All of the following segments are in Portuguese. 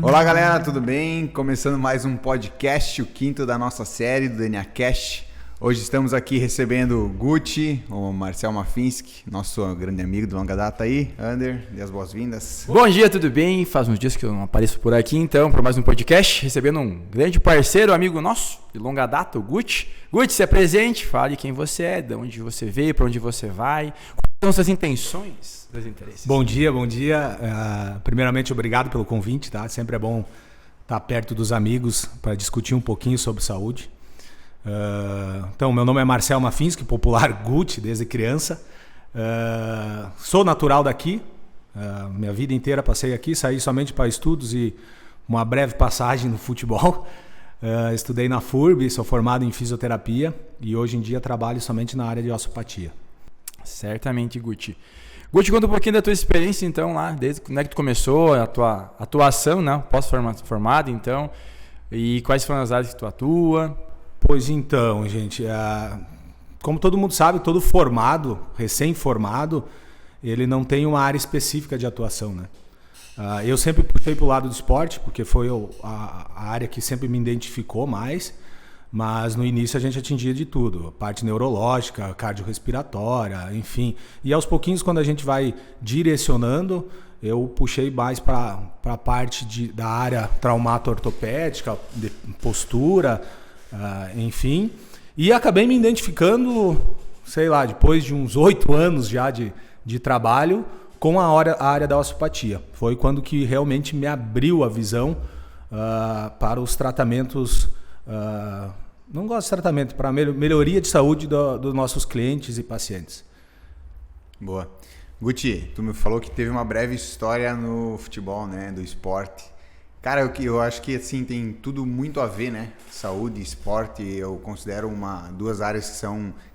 Olá galera, tudo bem? Começando mais um podcast, o quinto da nossa série do DNA Cash. Hoje estamos aqui recebendo o Gucci, o Marcel Mafinski, nosso grande amigo de longa data aí. Ander, dê as boas-vindas. Bom dia, tudo bem? Faz uns dias que eu não apareço por aqui, então, para mais um podcast, recebendo um grande parceiro, amigo nosso, de longa data, o Gucci. Gucci, se apresente, fale quem você é, de onde você veio, para onde você vai, quais são suas intenções, seus interesses. Bom dia. Primeiramente, obrigado pelo convite, tá? Sempre é bom estar perto dos amigos para discutir um pouquinho sobre saúde. Então, meu nome é Marcel Mafinski, popular Gucci desde criança. Sou natural daqui, minha vida inteira passei aqui, saí somente para estudos e uma breve passagem no futebol. Estudei na FURB, sou formado em fisioterapia e hoje em dia trabalho somente na área de osteopatia. Certamente, Gucci. Gucci, conta um pouquinho da tua experiência, então, lá, desde quando é que tu começou, a tua atuação, né? Pós-formado, então, e quais foram as áreas que tu atua? Pois então, gente, como todo mundo sabe, todo formado, recém-formado, ele não tem uma área específica de atuação, né? Eu sempre puxei para o lado do esporte, porque foi a área que sempre me identificou mais, mas no início a gente atingia de tudo, parte neurológica, cardiorrespiratória, enfim. E aos pouquinhos, quando a gente vai direcionando, eu puxei mais para a parte da área traumato-ortopédica, de postura, enfim, e acabei me identificando, sei lá, depois de uns 8 anos já de trabalho com a área da osteopatia. Foi quando que realmente me abriu a visão para os tratamentos, não gosto de tratamento, para a melhoria de saúde dos nossos clientes e pacientes. Boa. Gucci, tu me falou que teve uma breve história no futebol, né, do esporte. Cara, eu acho que assim, tem tudo muito a ver, né? Saúde e esporte, eu considero duas áreas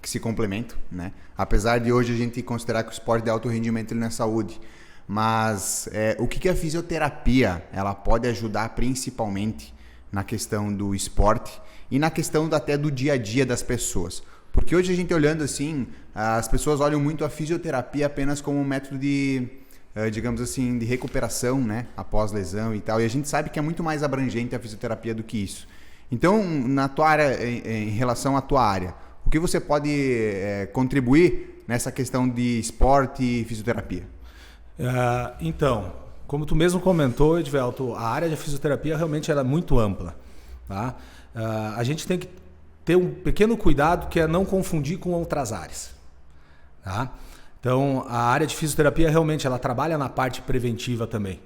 que se complementam, né? Apesar de hoje a gente considerar que o esporte de alto rendimento ele não é saúde. Mas o que a fisioterapia ela pode ajudar principalmente na questão do esporte e na questão até do dia a dia das pessoas? Porque hoje a gente olhando assim, as pessoas olham muito a fisioterapia apenas como um método digamos assim, de recuperação, né, após lesão e tal, e a gente sabe que é muito mais abrangente a fisioterapia do que isso. Então, na tua área, em relação à tua área, o que você pode contribuir nessa questão de esporte e fisioterapia? Então, como tu mesmo comentou, Edvelto, a área de fisioterapia realmente era muito ampla, tá? A gente tem que ter um pequeno cuidado que é não confundir com outras áreas, tá? Então, a área de fisioterapia realmente ela trabalha na parte preventiva também,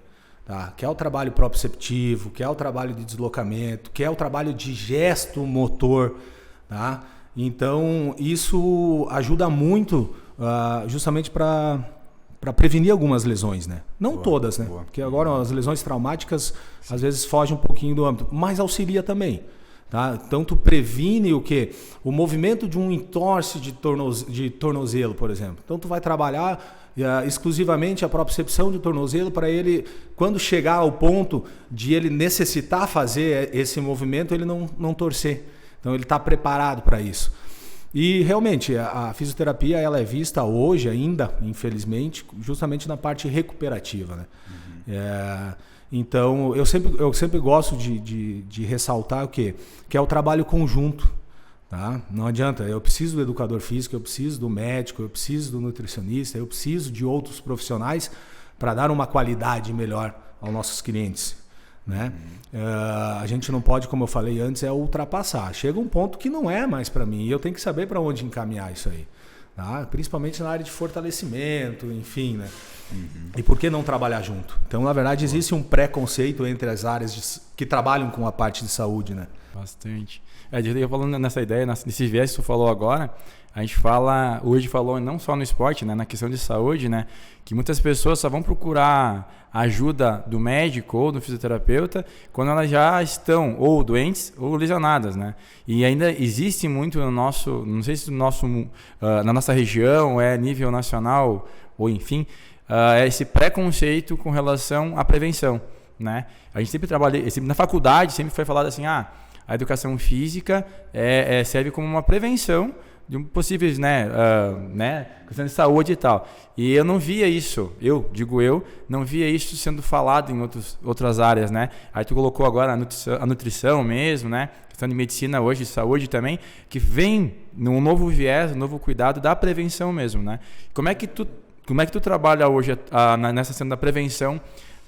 tá? Que é o trabalho proprioceptivo, que é o trabalho de deslocamento, que é o trabalho de gesto motor, tá? Então, isso ajuda muito justamente para prevenir algumas lesões, né? Não todas, né? Boa. Porque agora as lesões traumáticas às vezes fogem um pouquinho do âmbito, mas auxilia também. Tá? Então tu previne o quê? O movimento de um entorse de tornozelo, por exemplo. Então tu vai trabalhar exclusivamente a propriocepção de tornozelo para ele, quando chegar ao ponto de ele necessitar fazer esse movimento, ele não torcer. Então ele está preparado para isso. E realmente a fisioterapia ela é vista hoje ainda, infelizmente, justamente na parte recuperativa, né? Então, eu sempre gosto de ressaltar o quê? Que é o trabalho conjunto. Tá? Não adianta, eu preciso do educador físico, eu preciso do médico, eu preciso do nutricionista, eu preciso de outros profissionais para dar uma qualidade melhor aos nossos clientes. Né? A gente não pode, como eu falei antes, ultrapassar. Chega um ponto que não é mais para mim e eu tenho que saber para onde encaminhar isso aí. Tá? Principalmente na área de fortalecimento, enfim, né? E por que não trabalhar junto? Então, na verdade, existe um preconceito entre as áreas que trabalham com a parte de saúde, né? Bastante. Eu falando nessa ideia, nesse viés que tu falou agora, a gente hoje falou não só no esporte, né, na questão de saúde, né, que muitas pessoas só vão procurar ajuda do médico ou do fisioterapeuta quando elas já estão ou doentes ou lesionadas, né? E ainda existe muito no nosso, não sei se na nossa região, é nível nacional ou enfim, esse preconceito com relação à prevenção, né? A gente sempre na faculdade sempre foi falado assim, a educação física serve como uma prevenção possíveis, questão de saúde e tal. E eu não via isso, não via isso sendo falado em outras áreas, né? Aí tu colocou agora a nutrição mesmo, né? Questão de medicina hoje, saúde também, que vem num novo viés, um novo cuidado da prevenção mesmo, né? Como é que tu trabalha hoje nessa cena da prevenção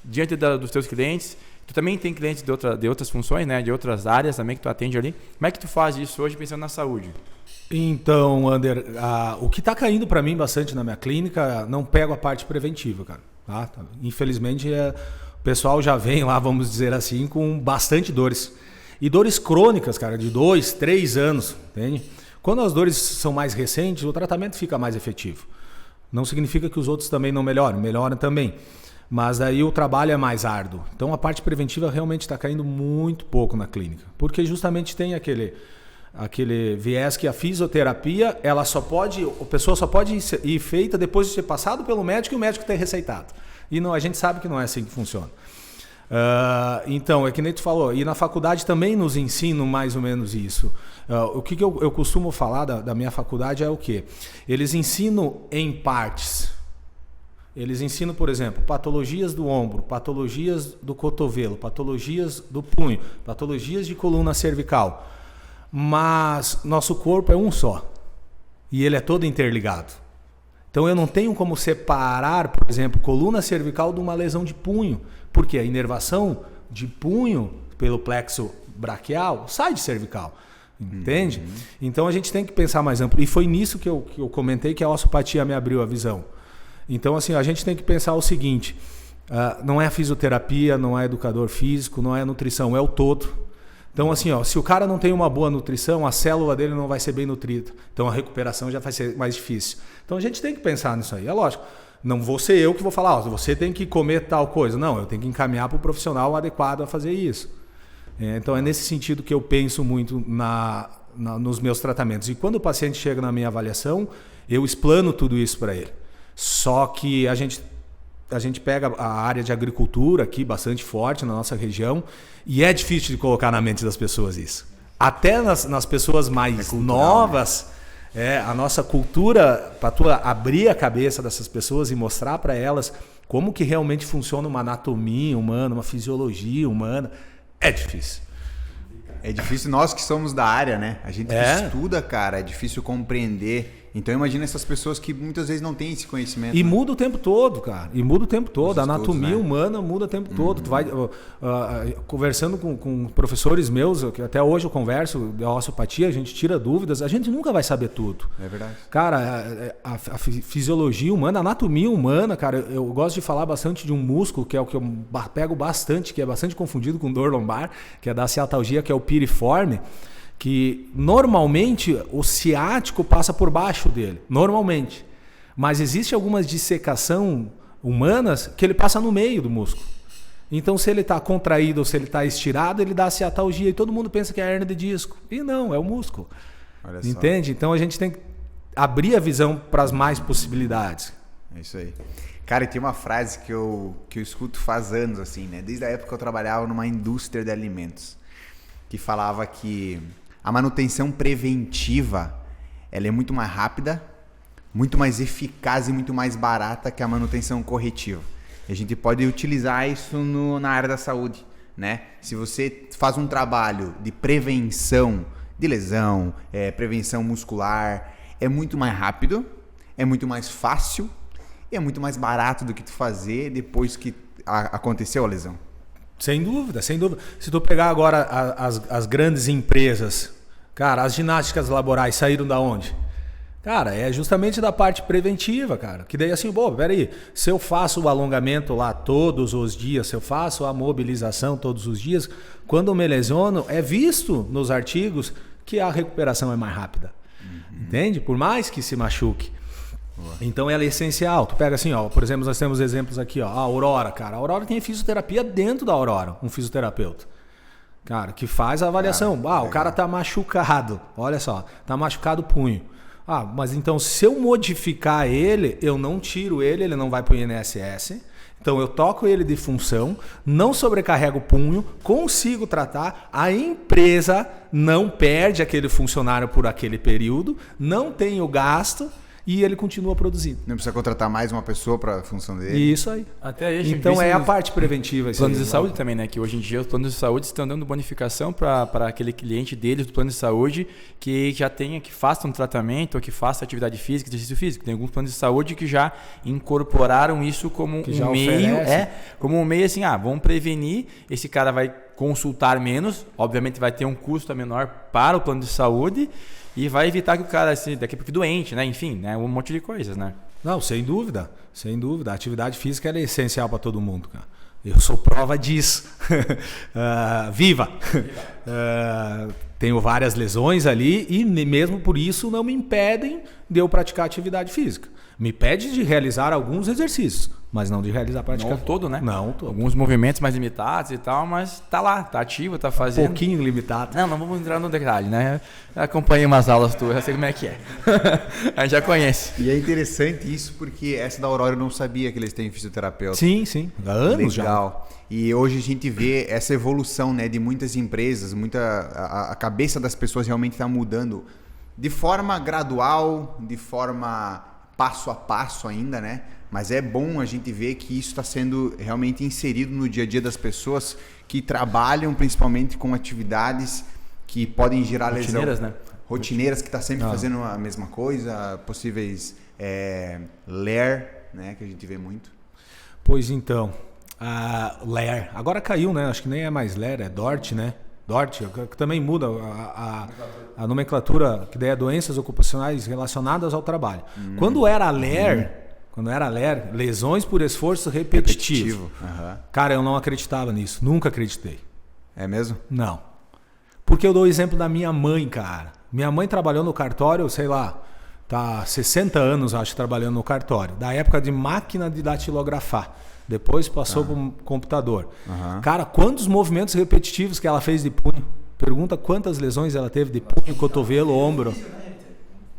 diante dos teus clientes? Tu também tem clientes de outras funções, né? De outras áreas também que tu atende ali. Como é que tu faz isso hoje pensando na saúde? Então, Ander, o que está caindo para mim bastante na minha clínica, não pego a parte preventiva, cara. Tá? Infelizmente, o pessoal já vem lá, vamos dizer assim, com bastante dores. E dores crônicas, cara, de 2, 3 anos, entende? Quando as dores são mais recentes, o tratamento fica mais efetivo. Não significa que os outros também não melhoram também. Mas aí o trabalho é mais árduo. Então a parte preventiva realmente está caindo muito pouco na clínica. Porque justamente tem aquele viés que a fisioterapia, a pessoa só pode ir feita depois de ser passado pelo médico e o médico ter receitado. E não, a gente sabe que não é assim que funciona. Então, é que nem tu falou, e na faculdade também nos ensinam mais ou menos isso. O que eu costumo falar da minha faculdade é o quê? Eles ensinam em partes. Eles ensinam, por exemplo, patologias do ombro, patologias do cotovelo, patologias do punho, patologias de coluna cervical. Mas nosso corpo é um só. E ele é todo interligado. Então eu não tenho como separar, por exemplo, coluna cervical de uma lesão de punho. Porque a inervação de punho pelo plexo braquial sai de cervical. Entende? Então a gente tem que pensar mais amplo. E foi nisso que eu comentei que a osteopatia me abriu a visão. Então, assim, a gente tem que pensar o seguinte, não é a fisioterapia, não é educador físico, não é a nutrição, é o todo. Então, assim, se o cara não tem uma boa nutrição, a célula dele não vai ser bem nutrida. Então, a recuperação já vai ser mais difícil. Então, a gente tem que pensar nisso aí. É lógico, não vou ser eu que vou falar, você tem que comer tal coisa. Não, eu tenho que encaminhar para o profissional adequado a fazer isso. Então, é nesse sentido que eu penso muito nos meus tratamentos. E quando o paciente chega na minha avaliação, eu explano tudo isso para ele. Só que a gente pega a área de agricultura aqui bastante forte na nossa região e é difícil de colocar na mente das pessoas isso. Até nas pessoas mais novas, a nossa cultura, para tu abrir a cabeça dessas pessoas e mostrar para elas como que realmente funciona uma anatomia humana, uma fisiologia humana, é difícil. É difícil nós que somos da área, né? A gente que estuda, cara, é difícil compreender. Então imagina essas pessoas que muitas vezes não têm esse conhecimento. E muda o tempo todo, cara. E muda o tempo todo. A anatomia humana muda o tempo todo. Tu vai conversando com professores meus, que até hoje eu converso, da osteopatia, a gente tira dúvidas, a gente nunca vai saber tudo. É verdade. Cara, a fisiologia humana, a anatomia humana, cara, eu gosto de falar bastante de um músculo, que é o que eu pego bastante, que é bastante confundido com dor lombar, que é da ciatalgia, que é o piriforme, que normalmente o ciático passa por baixo dele, normalmente. Mas existe algumas dissecação humanas que ele passa no meio do músculo. Então, se ele está contraído ou se ele está estirado, ele dá ciatalgia e todo mundo pensa que é a hernia de disco. E não, é o músculo. Olha só. Entende? Então, a gente tem que abrir a visão para as mais possibilidades. É isso aí. Cara, tem uma frase que eu escuto faz anos, assim, né? Desde a época que eu trabalhava numa indústria de alimentos, que falava que a manutenção preventiva, ela é muito mais rápida, muito mais eficaz e muito mais barata que a manutenção corretiva. E a gente pode utilizar isso na área da saúde, né? Se você faz um trabalho de prevenção de lesão, prevenção muscular, é muito mais rápido, é muito mais fácil e é muito mais barato do que tu fazer depois que aconteceu a lesão. Sem dúvida, sem dúvida. Se tu pegar agora as grandes empresas, cara, as ginásticas laborais saíram da onde? Cara, é justamente da parte preventiva, cara. Que daí assim, peraí, se eu faço o alongamento lá todos os dias, se eu faço a mobilização todos os dias, quando eu me lesiono, é visto nos artigos que a recuperação é mais rápida. Entende? Por mais que se machuque. Então ela é essencial. Tu pega assim, por exemplo, nós temos exemplos aqui, a Aurora, cara. A Aurora tem fisioterapia dentro da Aurora, um fisioterapeuta. Cara, que faz a avaliação. O cara tá machucado. Olha só, tá machucado o punho. Mas então se eu modificar ele, eu não tiro ele não vai pro INSS. Então eu toco ele de função, não sobrecarrego o punho, consigo tratar, a empresa não perde aquele funcionário por aquele período, não tem o gasto e ele continua produzindo. Não precisa contratar mais uma pessoa para a função dele. Isso aí. Até aí, então é a parte preventiva. Planos de saúde também, né? Que hoje em dia os planos de saúde estão dando bonificação para aquele cliente deles do plano de saúde que já tenha, que faça um tratamento ou que faça atividade física, exercício físico. Tem alguns planos de saúde que já incorporaram isso como um meio, como um meio assim, vamos prevenir, esse cara vai consultar menos, obviamente vai ter um custo menor para o plano de saúde e vai evitar que o cara daqui a pouco doente, né? Enfim, né? Um monte de coisas, né? Não, sem dúvida, sem dúvida. A atividade física é essencial para todo mundo, cara. Eu sou prova disso. Viva! Tenho várias lesões ali e mesmo por isso não me impedem de eu praticar atividade física. Me impede de realizar alguns exercícios, mas não de realizar prática. Não todo, né? Não todo. Alguns movimentos mais limitados e tal, mas tá lá, tá ativo, tá fazendo. Um pouquinho limitado. Não vamos entrar no detalhe, né? Eu acompanhei umas aulas tuas, já sei como é que é. A gente já conhece. E é interessante isso porque essa da Aurora eu não sabia que eles têm fisioterapeuta. Sim. Há anos Legal. Já. E hoje a gente vê essa evolução, né, de muitas empresas, a cabeça das pessoas realmente está mudando de forma gradual, de forma passo a passo ainda, né? Mas é bom a gente ver que isso está sendo realmente inserido no dia a dia das pessoas que trabalham principalmente com atividades que podem gerar lesão. Rotineiras, né? Rotineiras, que está sempre fazendo a mesma coisa, possíveis LAR, né? Que a gente vê muito. Pois então, a LAR, agora caiu, né? Acho que nem é mais LAR, é DORT, né? DORT, que também muda a nomenclatura, que daí é doenças ocupacionais relacionadas ao trabalho. Quando era LAR, lesões por esforço repetitivo. Cara, eu não acreditava nisso, nunca acreditei. É mesmo? Não. Porque eu dou o exemplo da minha mãe, cara. Minha mãe trabalhou no cartório, sei lá, tá 60 anos, acho, trabalhando no cartório, da época de máquina de datilografar. Depois passou para um computador. Cara, quantos movimentos repetitivos que ela fez de punho? Pergunta quantas lesões ela teve de punho, cotovelo, ombro.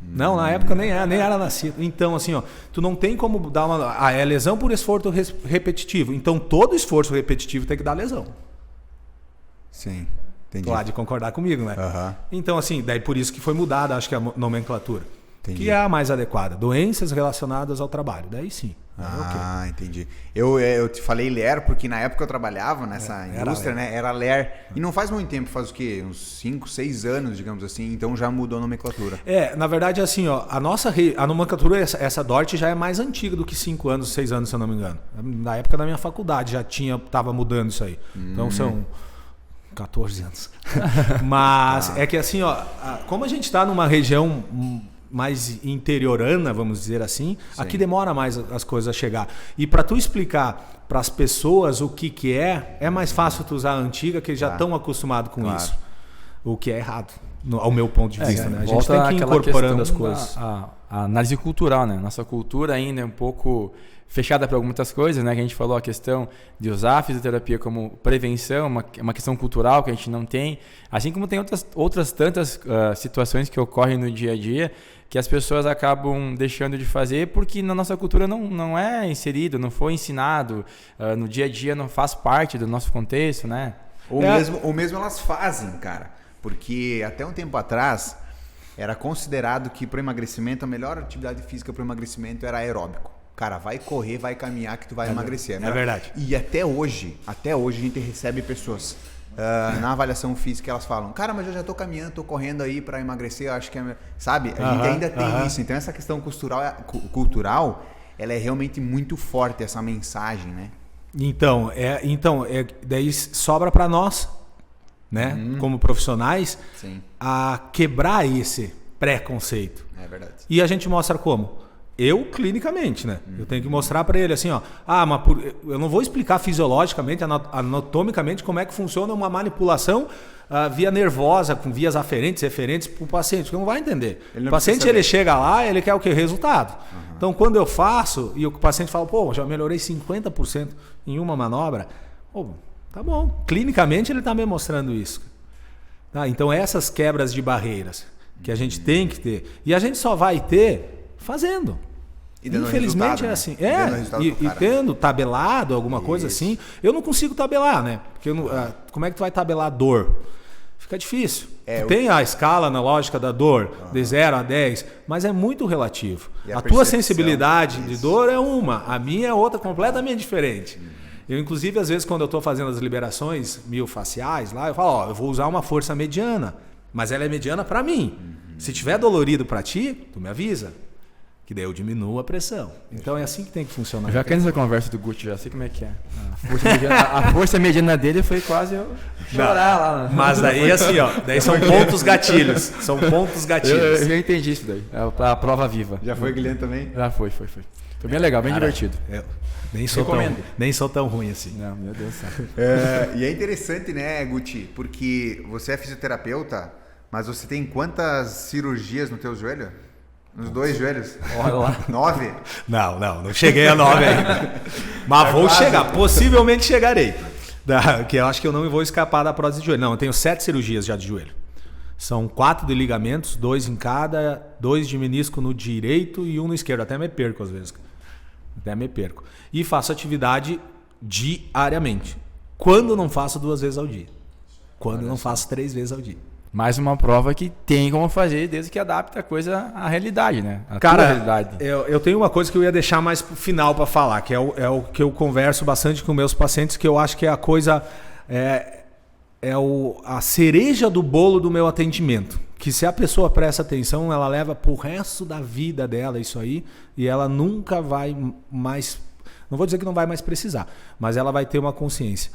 Não, na época nem era nascido. Então, assim, tu não tem como dar uma... é lesão por esforço repetitivo. Então, todo esforço repetitivo tem que dar lesão. Sim, entendi. Tu há de concordar comigo, né? Então, assim, daí por isso que foi mudada, acho que a nomenclatura. Entendi. Que é a mais adequada. Doenças relacionadas ao trabalho. Daí sim. Okay. Entendi. Eu te falei LAR porque na época eu trabalhava nessa indústria, né? Era LAR. E não faz muito tempo, faz o quê? Uns 5, 6 anos, digamos assim. Então já mudou a nomenclatura. Na verdade, assim, a nomenclatura, essa DORT já é mais antiga do que 5 anos, 6 anos, se eu não me engano. Na época da minha faculdade já tava mudando isso aí. Então são 14 anos. Mas é que assim, como a gente está numa região mais interiorana, vamos dizer assim, aqui demora mais as coisas a chegar. E para tu explicar para as pessoas o que é mais fácil tu usar a antiga, que já estão acostumados com isso. O que é errado, ao meu ponto de vista. Né? A gente tem que ir incorporando as coisas. A análise cultural, né? Nossa cultura ainda é um pouco fechada para muitas coisas, né? Que a gente falou a questão de usar a fisioterapia como prevenção, uma questão cultural que a gente não tem, assim como tem outras tantas situações que ocorrem no dia a dia que as pessoas acabam deixando de fazer porque na nossa cultura não é inserido, não foi ensinado, no dia a dia não faz parte do nosso contexto, né? Ou mesmo elas fazem, cara, porque até um tempo atrás era considerado que para o emagrecimento a melhor atividade física para o emagrecimento era aeróbico. Cara, vai correr, vai caminhar que tu vai emagrecer. É verdade. E até hoje a gente recebe pessoas na avaliação física, elas falam, cara, mas eu já tô caminhando, tô correndo aí para emagrecer, eu acho que sabe? A gente ainda tem isso. Então essa questão cultural, ela é realmente muito forte, essa mensagem, né? Então daí sobra para nós, né? Como profissionais, a quebrar esse preconceito. É verdade. E a gente mostra como? Eu, clinicamente, né? Eu tenho que mostrar para ele assim, eu não vou explicar fisiologicamente, anatomicamente, como é que funciona uma manipulação via nervosa, com vias aferentes, referentes para o paciente, porque não vai entender. O paciente, ele chega lá, ele quer o quê? Resultado. Então, quando eu faço, e o paciente fala, já melhorei 50% em uma manobra, tá bom. Clinicamente, ele está me mostrando isso. Tá? Então, essas quebras de barreiras que a gente tem que ter, e a gente só vai ter fazendo. E dando Infelizmente resultado, é né? assim. Dando resultado pro E cara. tendo tabelado alguma coisa Isso. assim, eu não consigo tabelar, né? Porque como é que tu vai tabelar dor? Fica difícil. Tu tem a escala analógica da dor, de 0 a 10, mas é muito relativo. E A a tua percepção, sensibilidade de isso. dor é uma, a minha é outra completamente diferente. Eu, inclusive, às vezes, quando eu estou fazendo as liberações miofaciais lá, eu falo, ó, eu vou usar uma força mediana, mas ela é mediana para mim. Se tiver dolorido para ti, tu me avisa. Que daí eu diminuo a pressão. Então é assim que tem que funcionar. Já caí nessa conversa do Gucci, já sei como é que é. A força mediana dele foi quase eu chorar lá. Mas daí assim, ó, daí são pontos gatilhos. São pontos gatilhos. Eu já entendi isso daí. É a prova viva. Já foi, Guilherme, também? Já foi. Foi bem legal, bem divertido. Eu nem sou tão ruim assim. Não, meu Deus do céu. E é interessante, né, Guti? Porque você é fisioterapeuta, mas você tem quantas cirurgias no teu joelho? Nos 2 joelhos? Olha lá. 9? Não cheguei a 9 ainda. Mas vou quase. chegar, possivelmente chegarei. Que eu acho que eu não vou escapar da prótese de joelho. Não, eu tenho 7 cirurgias já de joelho. São 4 de ligamentos, 2 em cada, 2 de menisco no direito e 1 no esquerdo. Até me perco às vezes. E faço atividade diariamente. Quando não faço 2 vezes ao dia. Quando não faço 3 vezes ao dia. Mais uma prova que tem como fazer desde que adapta a coisa à realidade, né? Cara, realidade. Eu tenho uma coisa que eu ia deixar mais pro final para falar, que é o que eu converso bastante com meus pacientes, que eu acho que é a coisa... a cereja do bolo do meu atendimento. Que se a pessoa presta atenção, ela leva pro resto da vida dela isso aí, e ela nunca vai mais... Não vou dizer que não vai mais precisar, mas ela vai ter uma consciência.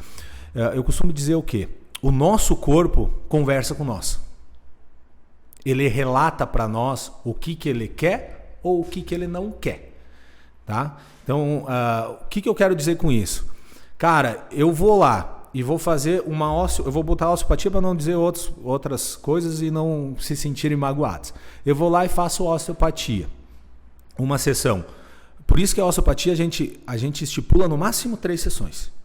Eu costumo dizer o quê? O nosso corpo conversa com nós. Ele relata para nós o que ele quer ou o que ele não quer. Tá? Então, o que eu quero dizer com isso? Cara, eu vou lá e vou fazer eu vou botar osteopatia para não dizer outras coisas e não se sentirem magoados. Eu vou lá e faço osteopatia. Uma sessão. Por isso que a osteopatia a gente estipula no máximo 3 sessões.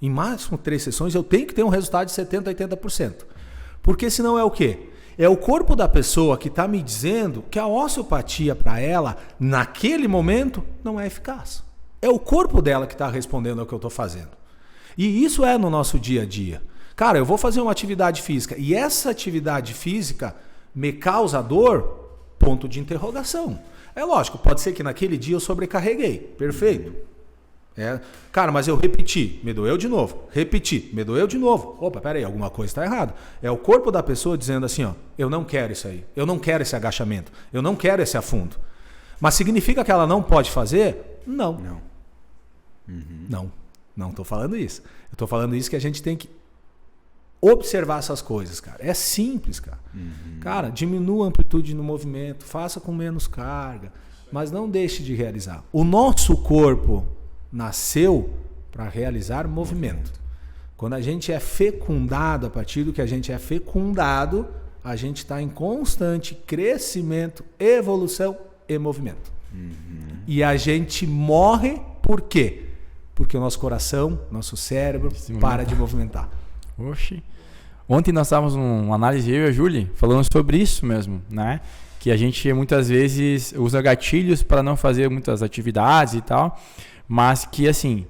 Em máximo 3 sessões eu tenho que ter um resultado de 70%, 80%. Porque senão é o quê? É o corpo da pessoa que está me dizendo que a osteopatia para ela, naquele momento, não é eficaz. É o corpo dela que está respondendo ao que eu estou fazendo. E isso é no nosso dia a dia. Cara, eu vou fazer uma atividade física e essa atividade física me causa dor? Ponto de interrogação. É lógico, pode ser que naquele dia eu sobrecarreguei. Perfeito. Cara, mas eu repeti, me doeu de novo. Repeti, me doeu de novo. Opa, peraí, alguma coisa está errada. É o corpo da pessoa dizendo assim, ó, eu não quero isso aí. Eu não quero esse agachamento. Eu não quero esse afundo. Mas significa que ela não pode fazer? Não. Não estou falando isso. Eu estou falando isso que a gente tem que observar essas coisas, cara. É simples, cara. Cara, diminua a amplitude no movimento, faça com menos carga, mas não deixe de realizar. O nosso corpo nasceu para realizar movimento. Quando a gente é fecundado, a partir do que a gente é fecundado, a gente está em constante crescimento, evolução e movimento. E a gente morre por quê? Porque o nosso coração, nosso cérebro para de movimentar. Oxi. Ontem nós estávamos numa análise, eu e a Júlia, falando sobre isso mesmo, né? Que a gente muitas vezes usa gatilhos para não fazer muitas atividades e tal, mas que assim,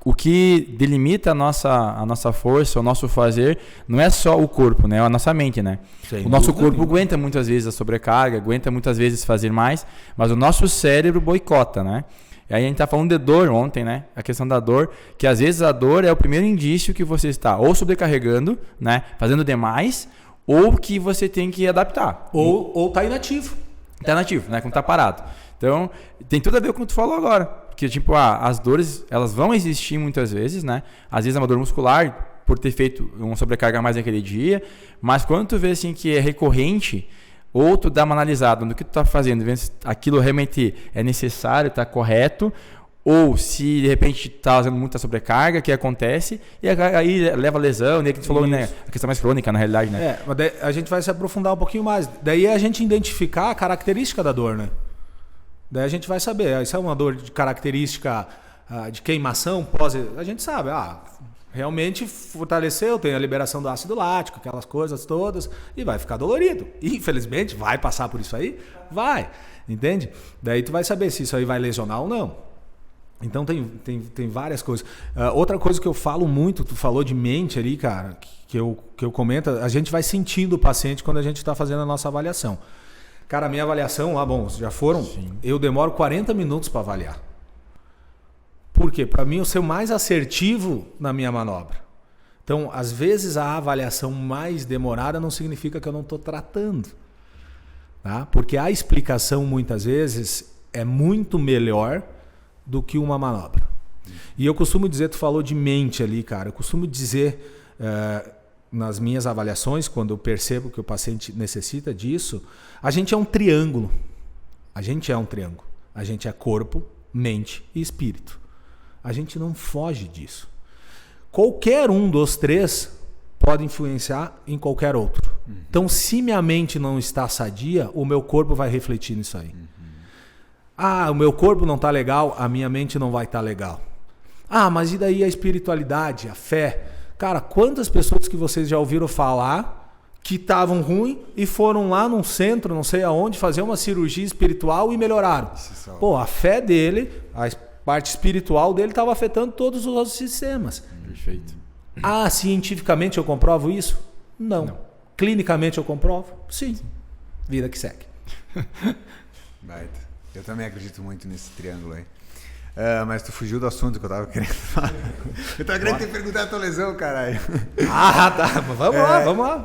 o que delimita a nossa força, o nosso fazer, não é só o corpo, né? É a nossa mente, né? O nosso corpo aguenta muitas vezes a sobrecarga, aguenta muitas vezes fazer mais, mas o nosso cérebro boicota, né? E aí a gente tá falando de dor ontem, né? A questão da dor, que às vezes a dor é o primeiro indício que você está ou sobrecarregando, né? Fazendo demais, ou que você tem que adaptar. Ou tá inativo. Tá inativo, né? Quando tá parado. Então, tem tudo a ver com o que tu falou agora. Porque, tipo, as dores, elas vão existir muitas vezes, né? Às vezes é uma dor muscular, por ter feito uma sobrecarga a mais naquele dia. Mas quando tu vê, assim, que é recorrente, ou tu dá uma analisada no que tu tá fazendo, vendo se aquilo realmente é necessário, tá correto, ou se de repente tá fazendo muita sobrecarga, que acontece, e aí leva a lesão, né? Que tu falou, né? A questão mais crônica, na realidade, né? Mas daí a gente vai se aprofundar um pouquinho mais. Daí é a gente identificar a característica da dor, né? Daí a gente vai saber, isso é uma dor de característica de queimação, a gente sabe, realmente fortaleceu, tem a liberação do ácido lático, aquelas coisas todas, e vai ficar dolorido. E, infelizmente, vai passar por isso aí? Vai, entende? Daí tu vai saber se isso aí vai lesionar ou não. Então tem várias coisas. Outra coisa que eu falo muito, tu falou de mente ali, cara, que eu comento, a gente vai sentindo o paciente quando a gente está fazendo a nossa avaliação. Cara, a minha avaliação, já foram, sim, eu demoro 40 minutos para avaliar. Por quê? Para mim eu ser mais assertivo na minha manobra. Então, às vezes a avaliação mais demorada não significa que eu não estou tratando. Tá? Porque a explicação muitas vezes é muito melhor do que uma manobra. E eu costumo dizer, tu falou de mente ali, cara, eu costumo dizer nas minhas avaliações, quando eu percebo que o paciente necessita disso, a gente é um triângulo. A gente é um triângulo. A gente é corpo, mente e espírito. A gente não foge disso. Qualquer um dos três pode influenciar em qualquer outro. Então, se minha mente não está sadia, o meu corpo vai refletir nisso aí. Ah, o meu corpo não está legal, a minha mente não vai estar legal. Ah, mas e daí a espiritualidade, a fé? Cara, quantas pessoas que vocês já ouviram falar que estavam ruins e foram lá num centro, não sei aonde, fazer uma cirurgia espiritual e melhoraram? Pô, a fé dele, a parte espiritual dele estava afetando todos os outros sistemas. Perfeito. Ah, cientificamente eu comprovo isso? Não. Clinicamente eu comprovo? Sim. Vida que segue. Baita. Eu também acredito muito nesse triângulo aí. Mas tu fugiu do assunto que eu tava querendo falar. Eu tava querendo te perguntar a tua lesão, caralho. Ah, tá. Vamos lá.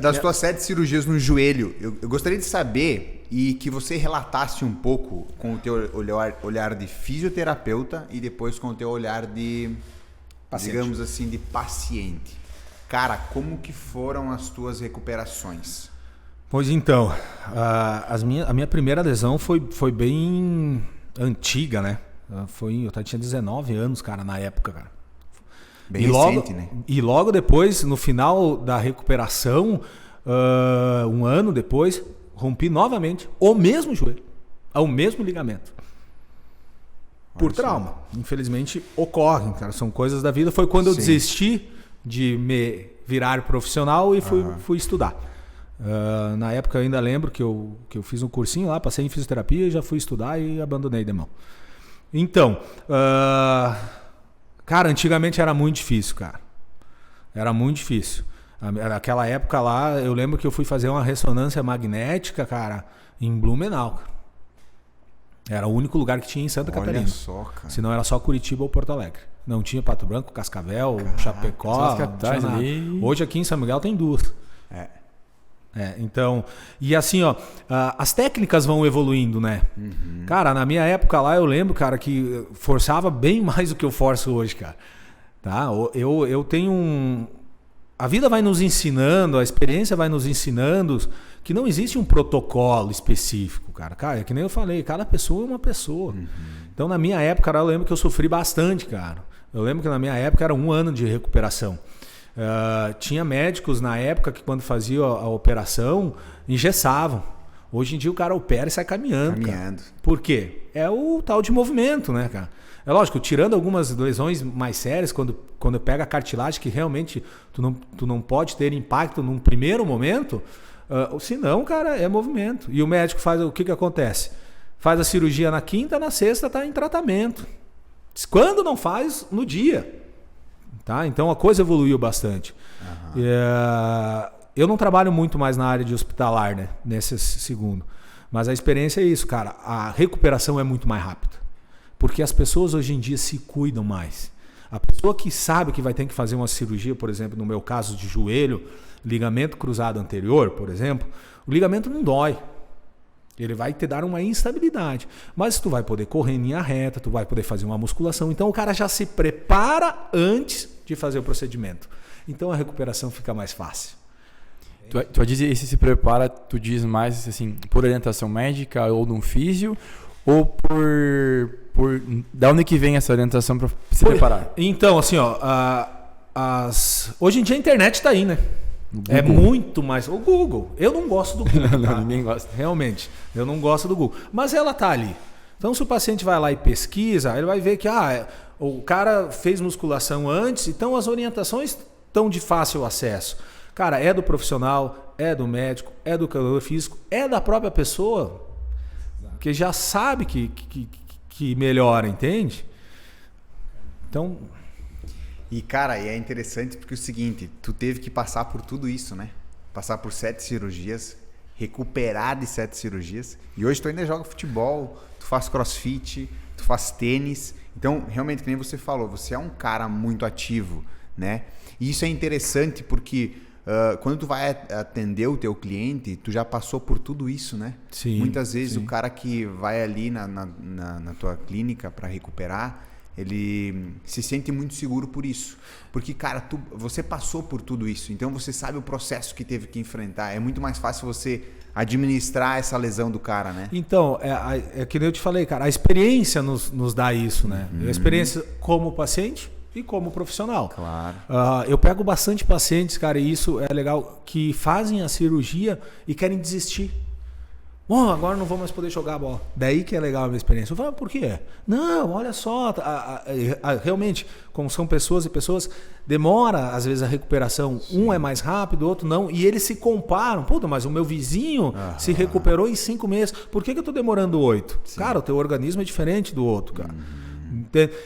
Das tuas 7 cirurgias no joelho, eu gostaria de saber e que você relatasse um pouco com o teu olhar de fisioterapeuta e depois com o teu olhar de, paciente, digamos assim, de paciente. Cara, como que foram as tuas recuperações? Pois então, a minha primeira lesão foi bem antiga, né? Eu tinha 19 anos, cara, na época, cara. Bem recente, né? E logo depois, no final da recuperação, um ano depois, rompi novamente o mesmo joelho, o mesmo ligamento. Por trauma. Infelizmente, ocorrem, cara. São coisas da vida. Foi quando eu desisti de me virar profissional e fui estudar. Na época eu ainda lembro que eu fiz um cursinho lá, passei em fisioterapia e já fui estudar e abandonei de mão. Então, cara, antigamente era muito difícil, cara. Era muito difícil. Naquela época lá, eu lembro que eu fui fazer uma ressonância magnética, cara, em Blumenau. Cara. Era o único lugar que tinha em Santa Catarina. Só, cara. Senão era só Curitiba ou Porto Alegre. Não tinha Pato Branco, Cascavel, Chapecó. Hoje aqui em São Miguel tem 2. Então, e assim, ó, as técnicas vão evoluindo, né? Cara, na minha época lá, eu lembro, cara, que forçava bem mais do que eu forço hoje, cara. Tá? Eu tenho a vida vai nos ensinando, a experiência vai nos ensinando que não existe um protocolo específico, cara. Cara, é que nem eu falei, cada pessoa é uma pessoa. Então, na minha época, cara, eu lembro que eu sofri bastante, cara. Eu lembro que na minha época era 1 ano de recuperação. Tinha médicos na época que quando faziam a operação engessavam. Hoje em dia o cara opera e sai caminhando. Cara. Por quê? É o tal de movimento, né, cara? É lógico, tirando algumas lesões mais sérias, quando pega a cartilagem que realmente tu não pode ter impacto num primeiro momento, senão, cara, é movimento. E o médico faz o que acontece? Faz a cirurgia na quinta, na sexta tá em tratamento. Quando não faz, no dia. Tá? Então a coisa evoluiu bastante. Eu não trabalho muito mais na área de hospitalar, né? Nesse segundo. Mas a experiência é isso, cara. A recuperação é muito mais rápida. Porque as pessoas hoje em dia se cuidam mais. A pessoa que sabe que vai ter que fazer uma cirurgia, por exemplo, no meu caso de joelho, ligamento cruzado anterior, por exemplo, o ligamento não dói. Ele vai te dar uma instabilidade. Mas tu vai poder correr em linha reta, tu vai poder fazer uma musculação. Então o cara já se prepara antes de fazer o procedimento. Então a recuperação fica mais fácil. Tu diz, esse se prepara, tu diz mais assim, por orientação médica ou num físio, ou por da onde que vem essa orientação para se preparar? Então, assim, ó, hoje em dia a internet está aí, né? É muito mais. O Google. Eu não gosto do Google. Não, ninguém gosta. Realmente. Eu não gosto do Google. Mas ela tá ali. Então, se o paciente vai lá e pesquisa, ele vai ver que O cara fez musculação antes, então as orientações estão de fácil acesso. Cara, é do profissional, é do médico, é do educador físico, é da própria pessoa que já sabe que melhora, entende? Então... E, cara, é interessante porque é o seguinte, tu teve que passar por tudo isso, né? Passar por 7 cirurgias, recuperar de 7 cirurgias. E hoje tu ainda joga futebol, tu faz crossfit, tu faz tênis. Então, realmente, que nem você falou, você é um cara muito ativo, né? E isso é interessante porque quando tu vai atender o teu cliente, tu já passou por tudo isso, né? Sim, muitas vezes sim. o cara que vai ali na tua clínica para recuperar, ele se sente muito seguro por isso. Porque, cara, você passou por tudo isso. Então, você sabe o processo que teve que enfrentar. É muito mais fácil você administrar essa lesão do cara, né? Então, é que nem eu te falei, cara. A experiência nos dá isso, né? A experiência como paciente e como profissional. Claro. Eu pego bastante pacientes, cara, e isso é legal, que fazem a cirurgia e querem desistir. Bom, agora não vou mais poder jogar a bola. Daí que é legal a minha experiência. Eu falo, por quê? Não, olha só. Realmente, como são pessoas e pessoas, demora às vezes a recuperação. Sim. Um é mais rápido, o outro não. E eles se comparam. Puta, mas o meu vizinho se recuperou em 5 meses. Por que eu tô demorando 8? Sim. Cara, o teu organismo é diferente do outro, cara.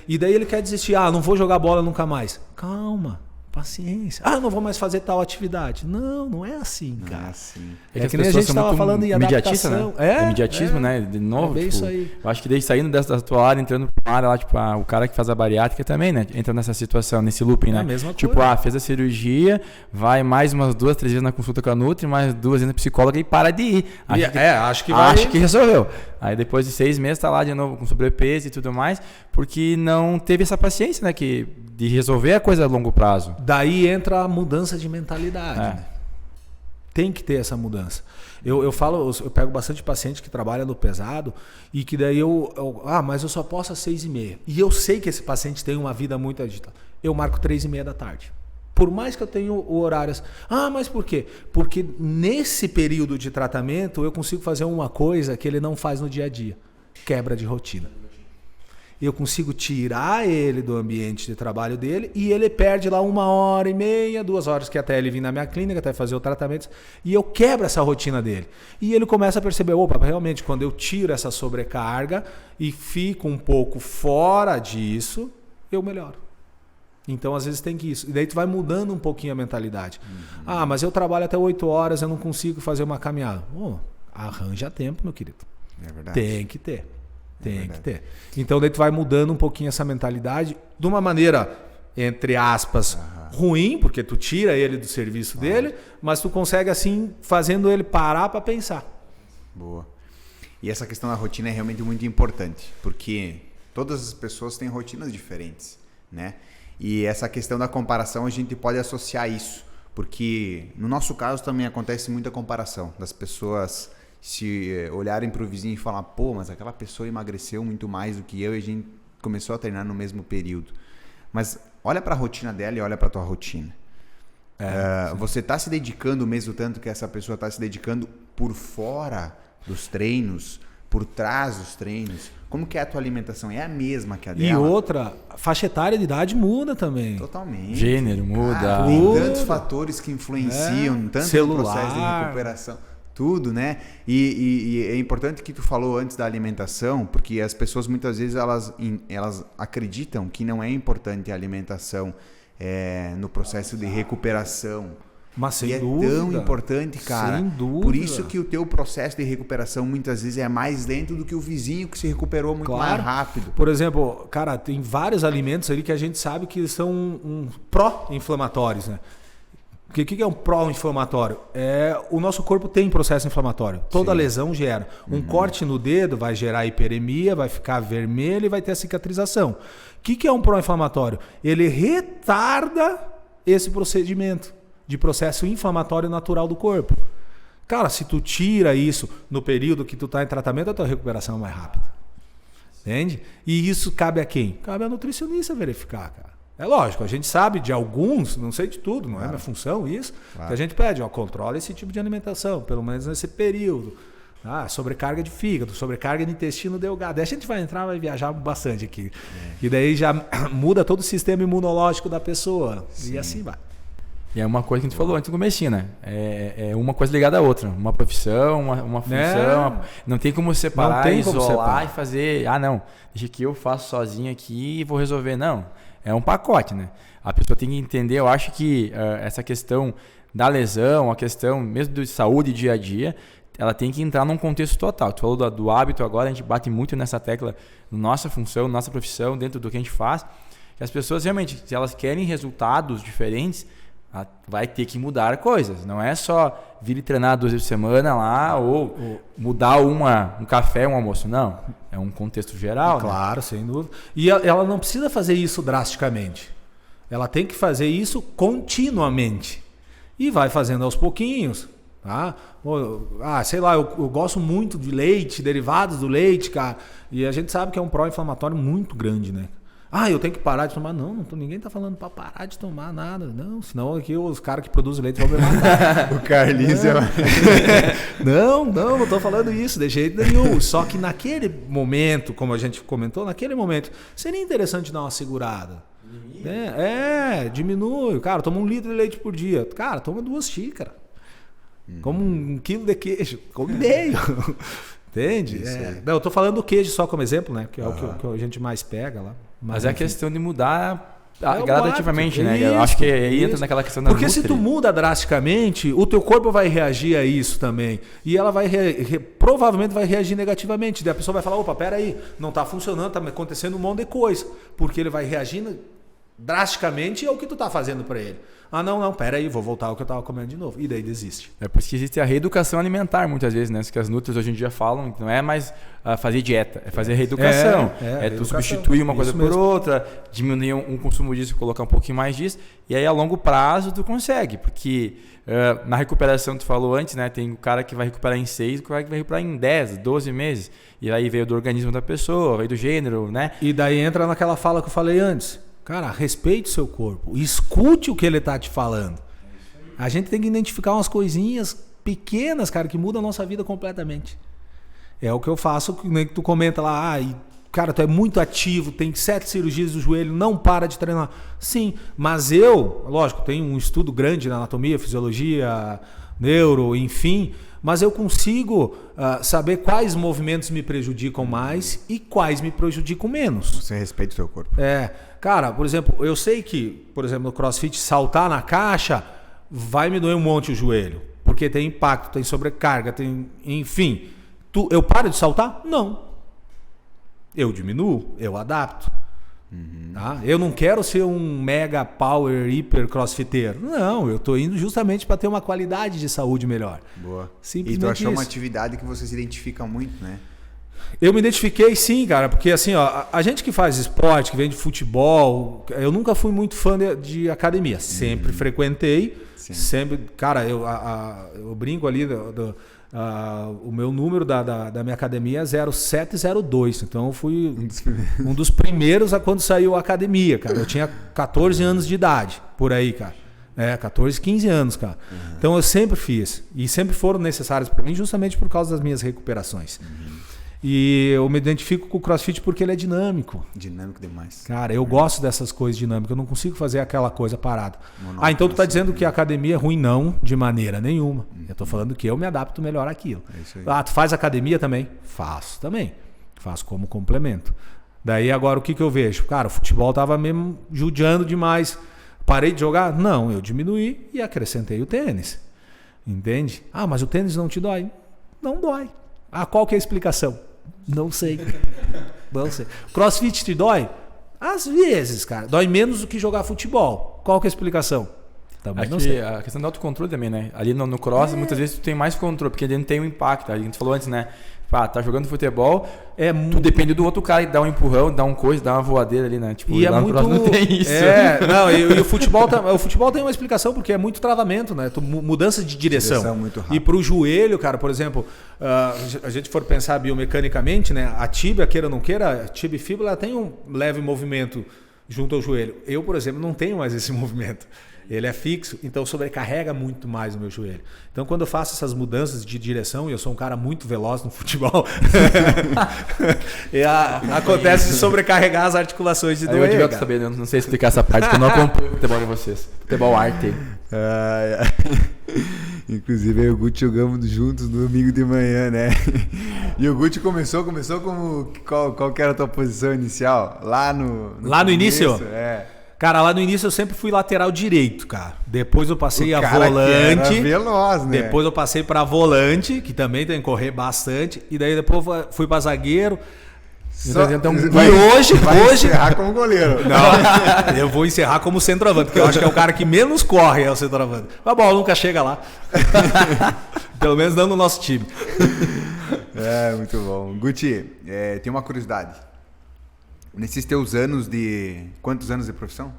E daí ele quer desistir. Não vou jogar bola nunca mais. Calma. Paciência. Não vou mais fazer tal atividade. Não é assim, cara. Não é assim. É que nem a gente estava falando em adaptação. Né? Imediatismo, né? De novo, bem isso aí. Eu acho que desde saindo dessa tua área, entrando para uma área lá, tipo, o cara que faz a bariátrica também, né? Entra nessa situação, nesse looping, né? A mesma tipo, coisa. Fez a cirurgia, vai mais umas 2, 3 vezes na consulta com a Nutri, mais 2 vezes na psicóloga e para de ir. Acho que resolveu. Aí depois de 6 meses tá lá de novo com sobrepeso e tudo mais, porque não teve essa paciência, né? De resolver a coisa a longo prazo. Daí entra a mudança de mentalidade. Né? Tem que ter essa mudança. Eu pego bastante paciente que trabalha no pesado e que daí mas eu só posso às 6h30. E eu sei que esse paciente tem uma vida muito agitada. Eu marco 3h30 da tarde. Por mais que eu tenha o horário. Mas por quê? Porque nesse período de tratamento eu consigo fazer uma coisa que ele não faz no dia a dia. Quebra de rotina. Eu consigo tirar ele do ambiente de trabalho dele e ele perde lá 1h30, 2 horas que até ele vir na minha clínica, até fazer o tratamento, e eu quebro essa rotina dele. E ele começa a perceber, realmente, quando eu tiro essa sobrecarga e fico um pouco fora disso, eu melhoro. Então, às vezes tem que isso. E daí tu vai mudando um pouquinho a mentalidade. Mas eu trabalho até 8 horas, eu não consigo fazer uma caminhada. Arranja tempo, meu querido. É verdade. Tem que ter. Tem que ter. Então, daí tu vai mudando um pouquinho essa mentalidade de uma maneira, entre aspas, ruim, porque tu tira ele do serviço dele, mas tu consegue assim, fazendo ele parar para pensar. Boa. E essa questão da rotina é realmente muito importante, porque todas as pessoas têm rotinas diferentes, né? E essa questão da comparação a gente pode associar isso, porque no nosso caso também acontece muita comparação das pessoas se olharem para o vizinho e falar, mas aquela pessoa emagreceu muito mais do que eu e a gente começou a treinar no mesmo período. Mas olha para a rotina dela e olha para a tua rotina. Você está se dedicando o mesmo tanto que essa pessoa está se dedicando por fora dos treinos, por trás dos treinos? Como que é a tua alimentação? É a mesma que a dela? E outra, a faixa etária de idade muda também. Totalmente. Gênero muda. Tem tantos fatores que influenciam, tanto no processo de recuperação. Tudo, né? E é importante que tu falou antes da alimentação, porque as pessoas muitas vezes elas acreditam que não é importante a alimentação no processo de recuperação. Mas sem e dúvida. É tão importante, cara. Sem dúvida. Por isso que o teu processo de recuperação muitas vezes é mais lento do que o vizinho que se recuperou muito mais rápido. Por exemplo, cara, tem vários alimentos ali que a gente sabe que são pró-inflamatórios, né? O que é um pró-inflamatório? O nosso corpo tem processo inflamatório. Toda lesão gera. Um corte no dedo vai gerar hiperemia, vai ficar vermelho e vai ter a cicatrização. O que é um pró-inflamatório? Ele retarda esse procedimento de processo inflamatório natural do corpo. Cara, se tu tira isso no período que tu está em tratamento, a tua recuperação é mais rápida. Entende? E isso cabe a quem? Cabe a nutricionista verificar, cara. É lógico, a gente sabe de alguns, não sei de tudo, não é minha função isso, que a gente pede, controla esse tipo de alimentação, pelo menos nesse período. Sobrecarga de fígado, sobrecarga de intestino delgado. Aí a gente vai viajar bastante aqui. E daí já muda todo o sistema imunológico da pessoa. Sim. E assim vai. E é uma coisa que a gente falou antes no comecinho, né? É uma coisa ligada à outra. Uma profissão, uma função. Não tem como separar, isolar e fazer... não, deixa que eu faço sozinho aqui e vou resolver. Não, é um pacote, né? A pessoa tem que entender, eu acho que essa questão da lesão, a questão mesmo de saúde dia a dia, ela tem que entrar num contexto total. Tu falou do hábito agora, a gente bate muito nessa tecla, nossa função, nossa profissão, dentro do que a gente faz. E as pessoas realmente, se elas querem resultados diferentes, vai ter que mudar coisas. Não é só vir e treinar 2 vezes por semana lá ou mudar um café, um almoço. Não. É um contexto geral. Claro, né? Sem dúvida. E ela não precisa fazer isso drasticamente. Ela tem que fazer isso continuamente. E vai fazendo aos pouquinhos. Tá? Sei lá, eu gosto muito de leite, derivados do leite, cara. E a gente sabe que é um pró-inflamatório muito grande, né? Eu tenho que parar de tomar. Não, ninguém tá falando para parar de tomar nada. Não, senão aqui os caras que produzem leite vão me matar. O Carlinhos Não tô falando isso de jeito nenhum. Só que naquele momento, como a gente comentou, naquele momento, seria interessante dar uma segurada. Diminui. Cara, toma 1 litro de leite por dia. Cara, toma 2 xícaras. Como 1 quilo de queijo. Come meio. Entende? Não, eu tô falando do queijo só como exemplo, né? Que é o que a gente mais pega lá. Mas é a questão de mudar gradativamente, né? Eu acho que aí entra naquela questão da Porque se tu muda drasticamente, o teu corpo vai reagir a isso também. E ela vai provavelmente vai reagir negativamente. Daí a pessoa vai falar, opa, peraí, não tá funcionando, tá acontecendo um monte de coisa. Porque ele vai reagindo drasticamente ao que tu tá fazendo para ele. Não, peraí, vou voltar ao que eu tava comendo de novo. E daí desiste. É por isso que existe a reeducação alimentar muitas vezes, né? Isso que as nutris hoje em dia falam, não é mais fazer dieta, é fazer reeducação. Tu substituir uma coisa por outra, diminuir um consumo disso, colocar um pouquinho mais disso, e aí a longo prazo tu consegue, porque na recuperação tu falou antes, né? Tem o cara que vai recuperar em 6, o cara que vai recuperar em 10, 12 meses, e aí veio do organismo da pessoa, veio do gênero, né? E daí entra naquela fala que eu falei antes. Cara, respeite o seu corpo. Escute o que ele tá te falando. A gente tem que identificar umas coisinhas pequenas, cara, que mudam a nossa vida completamente. É o que eu faço, que tu comenta lá, cara, tu é muito ativo, tem 7 cirurgias do joelho, não para de treinar. Sim, mas lógico, tenho um estudo grande na anatomia, fisiologia, neuro, enfim, mas eu consigo saber quais movimentos me prejudicam mais e quais me prejudicam menos. Você respeita o seu corpo. Cara, por exemplo, eu sei que, por exemplo, no CrossFit, saltar na caixa vai me doer um monte o joelho, porque tem impacto, tem sobrecarga, enfim. Eu paro de saltar? Não. Eu diminuo, eu adapto. Tá? Eu não quero ser um mega power hiper crossfiteiro. Não, eu tô indo justamente para ter uma qualidade de saúde melhor. Boa. E tu achou uma atividade que você se identifica muito, né? Eu me identifiquei sim, cara, porque assim, a gente que faz esporte, que vem de futebol, eu nunca fui muito fã de academia. Sempre frequentei, sempre, cara, eu brinco ali o meu número da minha academia é 0702, então eu fui um dos primeiros a quando saiu a academia, cara. Eu tinha 14 anos de idade, por aí, cara. 14, 15 anos, cara. Então eu sempre fiz, e sempre foram necessários para mim, justamente por causa das minhas recuperações. E eu me identifico com o CrossFit porque ele é dinâmico. Dinâmico demais. Cara, eu gosto dessas coisas dinâmicas. Eu não consigo fazer aquela coisa parada. Então tu tá dizendo que a academia é ruim? Não, de maneira nenhuma. Eu tô falando que eu me adapto melhor àquilo. É isso aí. Tu faz academia também? Faço também. Faço como complemento. Daí agora o que eu vejo? Cara, o futebol tava mesmo judiando demais. Parei de jogar? Não, eu diminuí e acrescentei o tênis. Entende? Mas o tênis não te dói? Não dói. Qual que é a explicação? Não sei. CrossFit te dói? Às vezes, cara. Dói menos do que jogar futebol. Qual que é a explicação? Também não sei. A questão do autocontrole também, né? Ali no cross, muitas vezes tu tem mais controle, porque ele não tem um impacto. A gente falou antes, né? Tá jogando futebol, tu depende do outro cara dar um empurrão, dar um coisa, dar uma voadeira ali, né? Tipo, e lá no cross não tem isso. E o futebol tem uma explicação, porque é muito travamento, né? Mudança de direção. Muito rápido. E pro joelho, cara, por exemplo, a gente for pensar biomecanicamente, né? A tíbia, queira ou não queira, a tíbia e fíbula tem um leve movimento junto ao joelho. Eu, por exemplo, não tenho mais esse movimento. Ele é fixo, então sobrecarrega muito mais o meu joelho. Então, quando eu faço essas mudanças de direção, e eu sou um cara muito veloz no futebol, acontece de sobrecarregar as articulações de doer. Eu devia saber, eu não sei explicar essa parte, porque eu não acompanho o futebol de vocês. Futebol arte. Inclusive, eu e o Guti jogamos juntos no domingo de manhã, né? E o Guti começou como... Qual que era a tua posição inicial? Lá no início? É. Cara, lá no início eu sempre fui lateral direito, cara. Depois eu passei a cara volante. Que era veloz, né? Depois eu passei para volante, que também tem que correr bastante. E daí depois fui para zagueiro. Então, hoje encerrar como goleiro. Não, eu vou encerrar como centroavante, porque eu acho que é o cara que menos corre, é o centroavante. Mas a bola nunca chega lá. Pelo menos não no nosso time. É, muito bom. Guti, tem uma curiosidade. Nesses teus anos de... Quantos anos de profissão?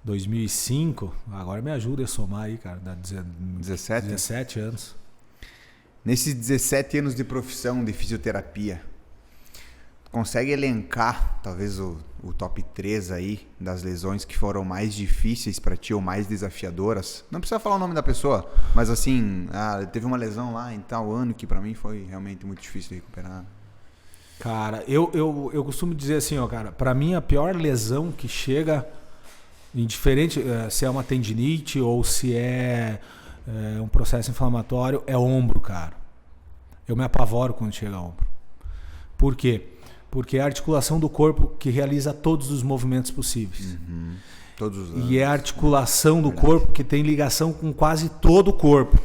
2005. Agora me ajuda a somar aí, cara. Dá 17? 17 anos. Nesses 17 anos de profissão de fisioterapia, consegue elencar talvez o top 3 aí das lesões que foram mais difíceis para ti ou mais desafiadoras? Não precisa falar o nome da pessoa, mas assim, teve uma lesão lá em tal ano que para mim foi realmente muito difícil de recuperar. Cara, eu costumo dizer assim, ó, cara, pra mim a pior lesão que chega, indiferente se é uma tendinite ou se é um processo inflamatório, é ombro, cara. Eu me apavoro quando chega ombro. Por quê? Porque é a articulação do corpo que realiza todos os movimentos possíveis. Uhum. Todos os e é a articulação do corpo que tem ligação com quase todo o corpo.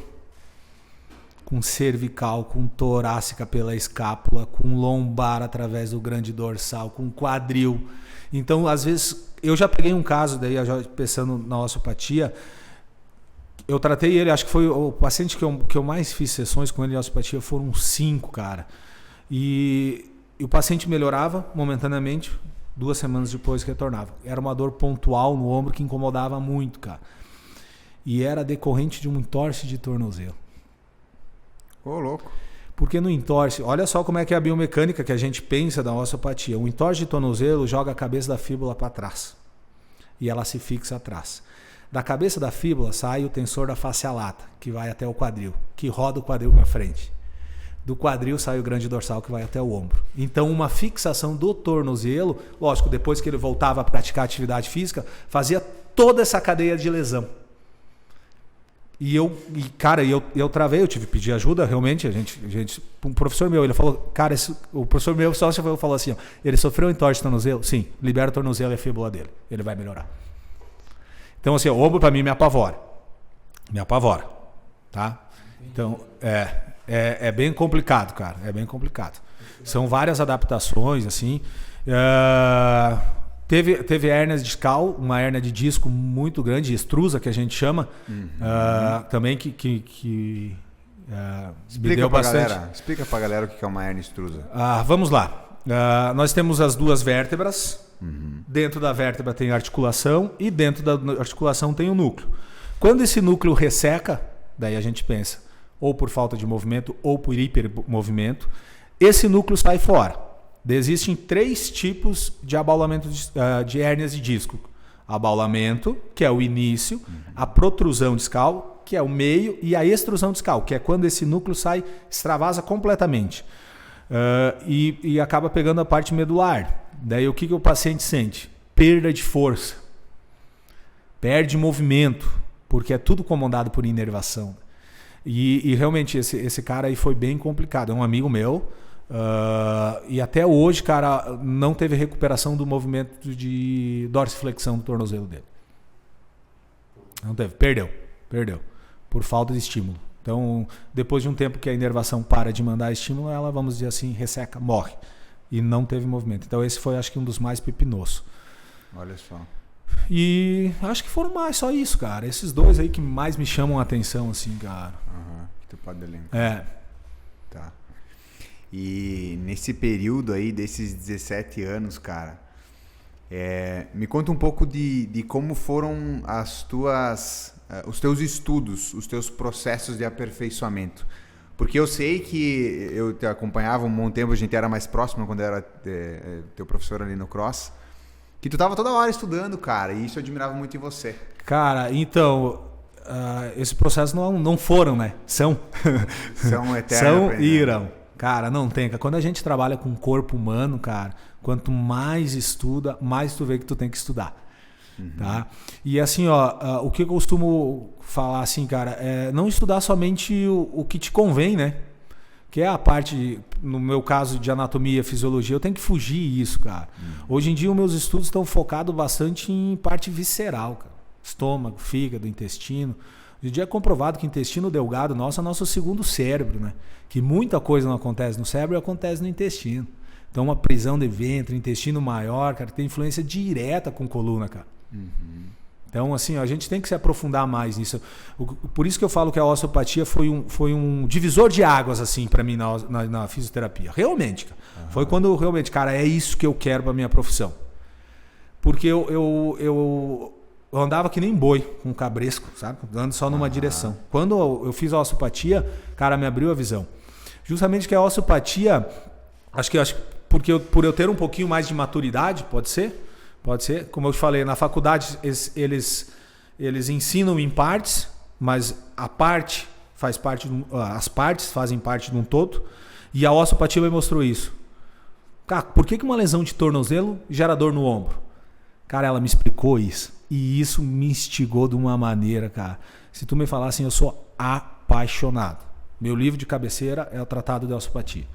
Com cervical, com torácica pela escápula, com lombar através do grande dorsal, com quadril. Então, às vezes, eu já peguei um caso, daí já pensando na osteopatia, eu tratei ele, acho que foi o paciente que eu mais fiz sessões com ele de osteopatia, foram 5, cara. E o paciente melhorava momentaneamente, 2 semanas depois retornava. Era uma dor pontual no ombro que incomodava muito, cara. E era decorrente de um entorse de tornozelo. Ô, louco. Porque no entorse, olha só como é que é a biomecânica que a gente pensa da osteopatia. O entorse de tornozelo joga a cabeça da fíbula para trás. E ela se fixa atrás. Da cabeça da fíbula sai o tensor da face lata, que vai até o quadril, que roda o quadril para frente. Do quadril sai o grande dorsal, que vai até o ombro. Então, uma fixação do tornozelo, lógico, depois que ele voltava a praticar atividade física, fazia toda essa cadeia de lesão. Cara, eu travei, eu tive que pedir ajuda, realmente, um professor meu, ele falou, cara, o professor meu sócio falou assim, ó, ele sofreu um entorse de tornozelo? Sim, libera o tornozelo e a fíbula dele, ele vai melhorar. Então, assim, o ombro para mim me apavora, tá? Então, é bem complicado, cara, é bem complicado. São várias adaptações, assim, Teve hérnia discal, uma hérnia de disco muito grande, extrusa, que a gente chama, também que me deu bastante. Explica pra galera o que é uma hérnia extrusa. Vamos lá. Nós temos as 2 vértebras. Dentro da vértebra tem a articulação e dentro da articulação tem o núcleo. Quando esse núcleo resseca, daí a gente pensa, ou por falta de movimento ou por hipermovimento, esse núcleo sai fora. Existem 3 tipos de abaulamento de hérnias de disco. Abaulamento, que é o início, a protrusão discal, que é o meio, e a extrusão discal, que é quando esse núcleo extravasa completamente. E acaba pegando a parte medular. Daí o que o paciente sente? Perda de força. Perde movimento, porque é tudo comandado por inervação. E realmente esse cara aí foi bem complicado. É um amigo meu. E até hoje, cara, não teve recuperação do movimento de dorsiflexão do tornozelo dele. Não teve, perdeu. Por falta de estímulo. Então, depois de um tempo que a inervação para de mandar estímulo, ela, vamos dizer assim, resseca, morre. E não teve movimento. Então, esse foi, acho que, um dos mais pepinosos. Olha só. E acho que foram mais só isso, cara. Esses 2 aí que mais me chamam a atenção, assim, cara. Que tu pode elencar. Tá. E nesse período aí, desses 17 anos, cara, me conta um pouco de como foram os teus estudos, os teus processos de aperfeiçoamento. Porque eu sei que eu te acompanhava um bom tempo, a gente era mais próximo quando era teu professor ali no Cross. Que tu tava toda hora estudando, cara, e isso eu admirava muito em você. Cara, então, esse processo não foram, né? São. São eternos. São e irão. Cara, não tem. Quando a gente trabalha com o corpo humano, cara, quanto mais estuda, mais tu vê que tu tem que estudar. Tá? E assim, ó, o que eu costumo falar assim, cara, é não estudar somente o que te convém, né? Que é a parte, no meu caso, de anatomia, fisiologia, eu tenho que fugir isso, cara. Hoje em dia, os meus estudos estão focados bastante em parte visceral, cara. Estômago, fígado, intestino. Hoje em dia é comprovado que o intestino delgado nosso é nosso segundo cérebro, né? Que muita coisa não acontece no cérebro e acontece no intestino. Então, uma prisão de ventre, intestino maior, cara, tem influência direta com coluna, cara. Então, assim, a gente tem que se aprofundar mais nisso. Por isso que eu falo que a osteopatia foi um divisor de águas, assim, para mim na fisioterapia. Realmente, cara. Foi quando realmente, cara, é isso que eu quero para minha profissão. Porque eu andava que nem boi, com um cabresco, sabe? Andando só numa direção. Quando eu fiz a osteopatia, cara, me abriu a visão. Justamente que a osteopatia, acho que porque por eu ter um pouquinho mais de maturidade, pode ser? Pode ser. Como eu te falei, na faculdade eles ensinam em partes, mas a parte faz parte, as partes fazem parte de um todo. E a osteopatia me mostrou isso. Cara, por que uma lesão de tornozelo gera dor no ombro? Cara, ela me explicou isso. E isso me instigou de uma maneira, cara. Se tu me falar assim, eu sou apaixonado. Meu livro de cabeceira é o Tratado de Osteopatia.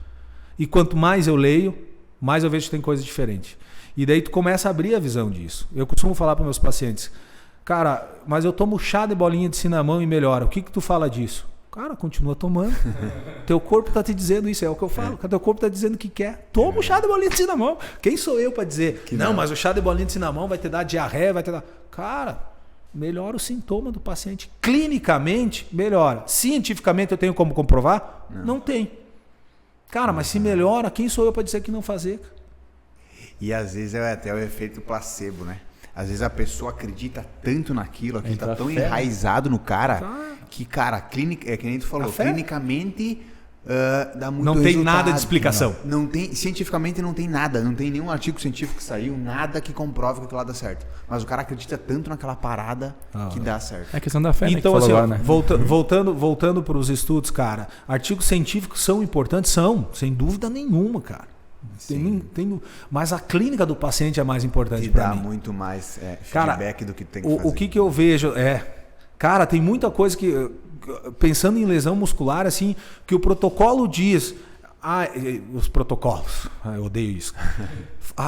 E quanto mais eu leio, mais eu vejo que tem coisa diferente. E daí tu começa a abrir a visão disso. Eu costumo falar para meus pacientes, cara, mas eu tomo chá de bolinha de cinnamon e melhora. O que tu fala disso? Cara, continua tomando. Teu corpo tá te dizendo isso, é o que eu falo. Teu corpo tá dizendo que quer. Toma o chá de bolinha de cinnamon. Quem sou eu para dizer? Não, mas o chá de bolinha de cinnamon vai te dar diarreia, vai te dar... Cara, melhora o sintoma do paciente. Clinicamente, melhora. Cientificamente eu tenho como comprovar? Não tem. Cara, mas se melhora, quem sou eu para dizer que não fazer? E às vezes é até o efeito placebo, né? Às vezes a pessoa acredita tanto naquilo, aquilo tá tão enraizado no cara, que, cara, é que nem tu falou, clinicamente dá muito resultado. Não tem nada de explicação. Não tem, cientificamente não tem nada, não tem nenhum artigo científico que saiu, nada que comprove que aquilo lá dá certo. Mas o cara acredita tanto naquela parada que dá certo. É questão da fé, então, né, assim, agora, né? voltando para os estudos, cara, artigos científicos são importantes? São, sem dúvida nenhuma, cara. Mas a clínica do paciente é mais importante para mim. Dá muito mais feedback do que tem que fazer. O que eu vejo cara, tem muita coisa que, pensando em lesão muscular, assim, que o protocolo diz, os protocolos, eu odeio isso.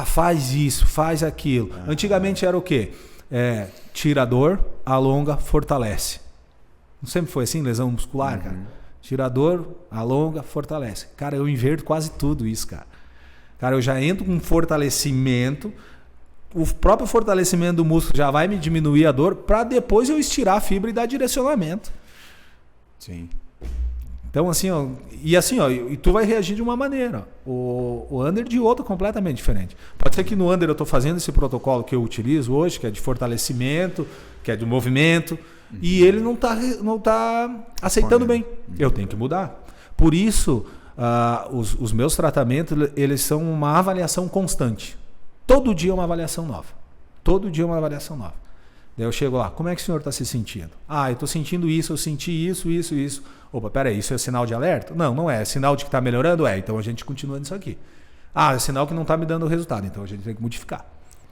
Faz isso, faz aquilo. Antigamente era o quê? Tira a dor, alonga, fortalece. Não sempre foi assim, lesão muscular, cara? Tira a dor, alonga, fortalece. Cara, eu inverto quase tudo isso, cara. Cara, eu já entro com fortalecimento, o próprio fortalecimento do músculo já vai me diminuir a dor para depois eu estirar a fibra e dar direcionamento. Sim. Então, assim, ó, e tu vai reagir de uma maneira. O under de outra completamente diferente. Pode ser que no under eu estou fazendo esse protocolo que eu utilizo hoje, que é de fortalecimento, que é de movimento, e ele não tá aceitando bem. Eu tenho que mudar. Por isso... os meus tratamentos, eles são uma avaliação constante. Todo dia uma avaliação nova. Todo dia uma avaliação nova. Daí eu chego lá, como é que o senhor está se sentindo? Eu estou sentindo isso, eu senti isso. Opa, peraí, isso é sinal de alerta? Não, não é. É sinal de que está melhorando? Então a gente continua nisso aqui. É sinal que não está me dando resultado, então a gente tem que modificar.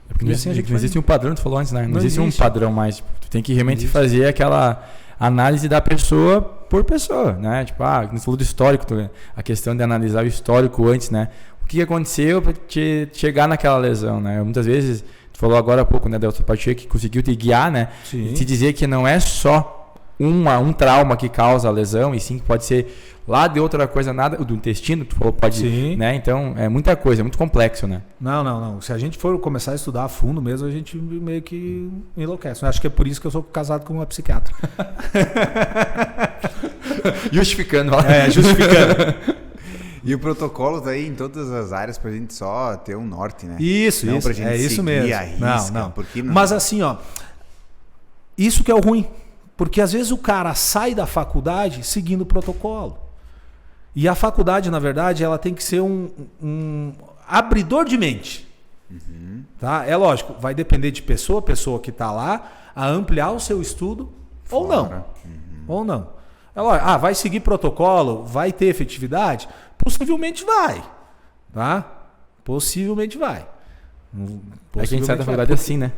Porque não existe um padrão, tu falou antes, né? Não existe um padrão mais. Tu tem que realmente fazer aquela análise da pessoa por pessoa, né? Tipo, você falou do histórico, a questão de analisar o histórico antes, né? O que aconteceu para te chegar naquela lesão, né? Muitas vezes, tu falou agora há pouco, né, da osteopatia que conseguiu te guiar, né? Sim. E te dizer que não é só um trauma que causa a lesão, e sim que pode ser lá de outra coisa, nada, do intestino, tu falou, pode, né? Então, é muita coisa, é muito complexo, né? Não. Se a gente for começar a estudar a fundo mesmo, a gente meio que enlouquece. Eu acho que é por isso que eu sou casado com uma psiquiatra. Justificando. Justificando. E o protocolo tá aí em todas as áreas pra gente só ter um norte, né? Isso. Pra gente isso mesmo. A risca, não. Porque não. Mas assim, isso que é o ruim. Porque às vezes o cara sai da faculdade seguindo o protocolo. E a faculdade, na verdade, ela tem que ser um abridor de mente. Tá? É lógico, vai depender de pessoa que está lá, a ampliar o seu estudo ou não. Ou não. É lógico, vai seguir protocolo, vai ter efetividade? Possivelmente vai. Tá? Possivelmente vai. É que a gente sai da faculdade assim, né?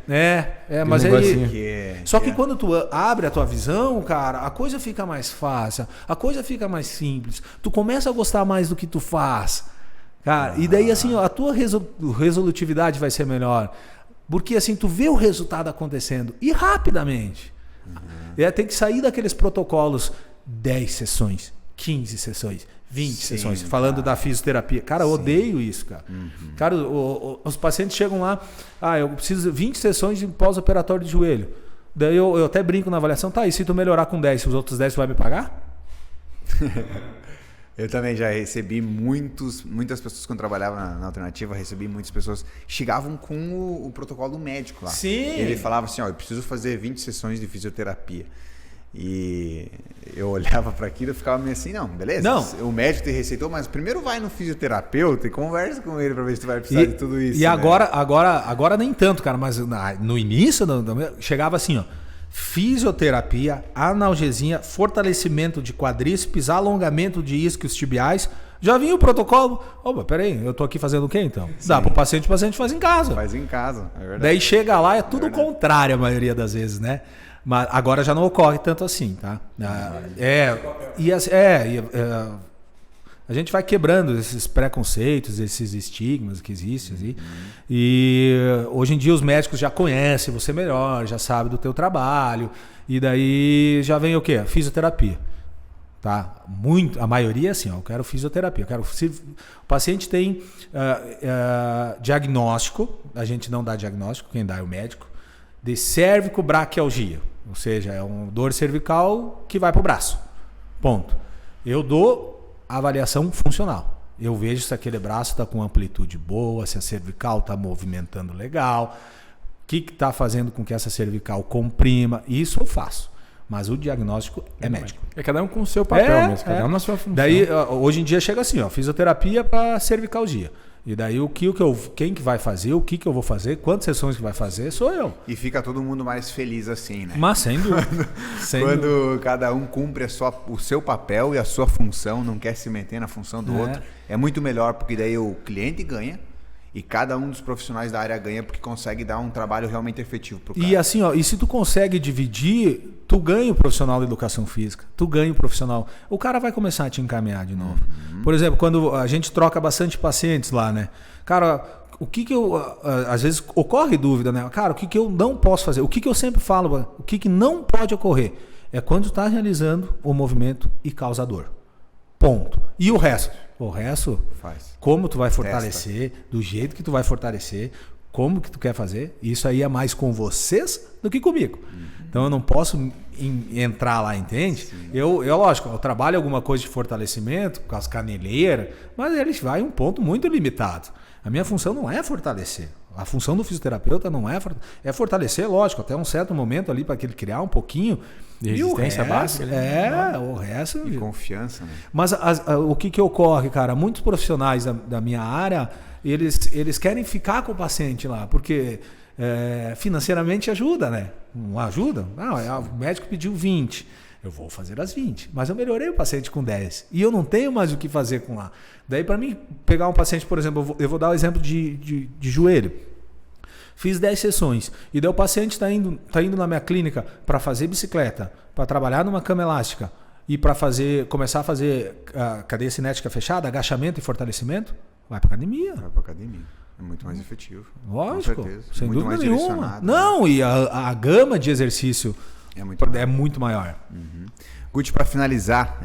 Mas aí... Só que quando tu abre a tua visão, cara, a coisa fica mais fácil, a coisa fica mais simples. Tu começa a gostar mais do que tu faz. Cara, e daí assim, a tua resolutividade vai ser melhor. Porque assim, tu vê o resultado acontecendo e rapidamente. Tem que sair daqueles protocolos 10 sessões, 15 sessões, 20 sessões, falando da fisioterapia. Cara, eu odeio isso, cara. Cara, os pacientes chegam lá, eu preciso de 20 sessões de pós-operatório de joelho. Daí eu até brinco na avaliação, e se tu melhorar com 10, os outros 10 tu vai me pagar? Eu também já recebi muitas pessoas quando trabalhava na alternativa, recebi muitas pessoas chegavam com o protocolo do médico lá. Sim. Ele falava assim, eu preciso fazer 20 sessões de fisioterapia. E eu olhava para aquilo e ficava meio assim, não, beleza, o médico te receitou, mas primeiro vai no fisioterapeuta e conversa com ele para ver se tu vai precisar de tudo isso. E agora nem tanto, cara, mas no início chegava assim, fisioterapia, analgesia, fortalecimento de quadríceps, alongamento de isquios tibiais. Já vinha o protocolo. Opa, peraí, eu tô aqui fazendo o quê então? Dá pro paciente, o paciente faz em casa. Faz em casa, é verdade. Daí chega lá, é tudo o contrário a maioria das vezes, né? Mas agora já não ocorre tanto assim, tá? A gente vai quebrando esses preconceitos, esses estigmas que existem. Assim, e hoje em dia os médicos já conhecem você melhor, já sabem do teu trabalho. E daí já vem o quê? Fisioterapia. Tá? A maioria é assim, eu quero fisioterapia. O paciente tem diagnóstico, a gente não dá diagnóstico, quem dá é o médico, de cervicobraquialgia. Ou seja, é uma dor cervical que vai para o braço. Ponto. Eu dou avaliação funcional. Eu vejo se aquele braço está com amplitude boa, se a cervical está movimentando legal, o que está fazendo com que essa cervical comprima. Isso eu faço. Mas o diagnóstico é médico. É cada um com o seu papel mesmo, cada um na sua função. Daí, hoje em dia chega assim, fisioterapia para cervicalgia. E daí quem que vai fazer, o que eu vou fazer, quantas sessões que vai fazer, sou eu. E fica todo mundo mais feliz assim, né? Mas sem dúvida. Quando cada um cumpre o seu papel e a sua função, não quer se meter na função do outro, é muito melhor, porque daí o cliente ganha e cada um dos profissionais da área ganha, porque consegue dar um trabalho realmente efetivo pro cara. E assim, e se tu consegue dividir, tu ganha o profissional da educação física, tu ganha o profissional. O cara vai começar a te encaminhar de novo. Por exemplo, quando a gente troca bastante pacientes lá, né? Cara, o que eu... Às vezes ocorre dúvida, né? Cara, o que eu não posso fazer? O que eu sempre falo, o que não pode ocorrer? É quando tu tá realizando o movimento e causa dor. Ponto. E o resto? O resto, faz. Como tu vai fortalecer, do jeito que tu vai fortalecer, como que tu quer fazer, isso aí é mais com vocês do que comigo. Então eu não posso entrar lá, entende? Lógico, eu trabalho alguma coisa de fortalecimento, com as caneleiras, mas ele vai em um ponto muito limitado. A minha função não é fortalecer. A função do fisioterapeuta não é fortalecer, lógico, até um certo momento ali para que ele criar um pouquinho de resistência básica. O resto... E confiança, né? Mas o que ocorre, cara? Muitos profissionais da minha área, eles querem ficar com o paciente lá, porque financeiramente ajuda, né? Não ajuda? O médico pediu 20. Eu vou fazer as 20. Mas eu melhorei o paciente com 10. E eu não tenho mais o que fazer com lá. Daí, para mim, pegar um paciente, por exemplo, eu vou dar o exemplo de joelho. Fiz 10 sessões. E daí o paciente está indo na minha clínica para fazer bicicleta, para trabalhar numa cama elástica e para começar a fazer cadeia cinética fechada, agachamento e fortalecimento. Vai para academia. Vai para academia. É muito mais efetivo. Lógico. Com certeza. Sem muito dúvida mais nenhuma. Não, e a gama de exercício é muito maior. Guti, para finalizar,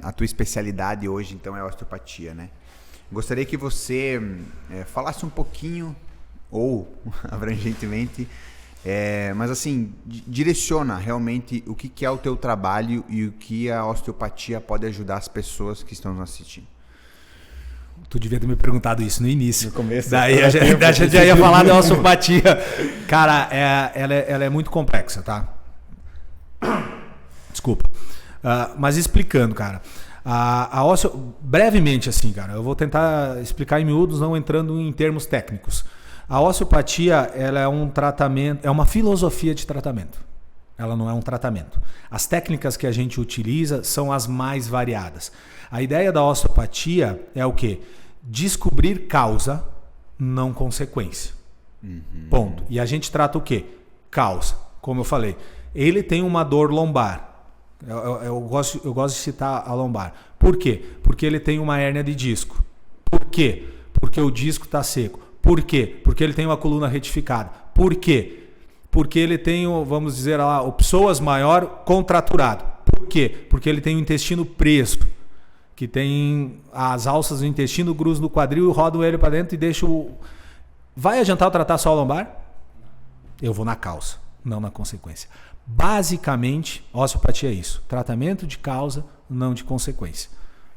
a tua especialidade hoje então é osteopatia, né? Gostaria que você falasse um pouquinho, ou abrangentemente, mas assim, direciona realmente o que é o teu trabalho e o que a osteopatia pode ajudar as pessoas que estão nos assistindo. Tu devia ter me perguntado isso no início. No começo. Daí a gente já ia falar da osteopatia. Cara, ela é muito complexa, tá? Desculpa. Mas explicando, cara. Brevemente assim, cara. Eu vou tentar explicar em miúdos, não entrando em termos técnicos. A osteopatia, ela é um tratamento, é uma filosofia de tratamento. Ela não é um tratamento. As técnicas que a gente utiliza são as mais variadas. A ideia da osteopatia é o quê? Descobrir causa, não consequência. Ponto. E a gente trata o quê? Causa. Como eu falei, ele tem uma dor lombar. Eu gosto de citar a lombar. Por quê? Porque ele tem uma hérnia de disco. Por quê? Porque o disco está seco. Por quê? Porque ele tem uma coluna retificada. Por quê? Porque ele tem, vamos dizer lá, o psoas maior contraturado. Por quê? Porque ele tem o intestino preso, que tem as alças do intestino, cruzam no quadril, rodam ele para dentro e deixam o... Vai adiantar eu tratar só a lombar? Eu vou na causa, não na consequência. Basicamente, osteopatia é isso. Tratamento de causa, não de consequência.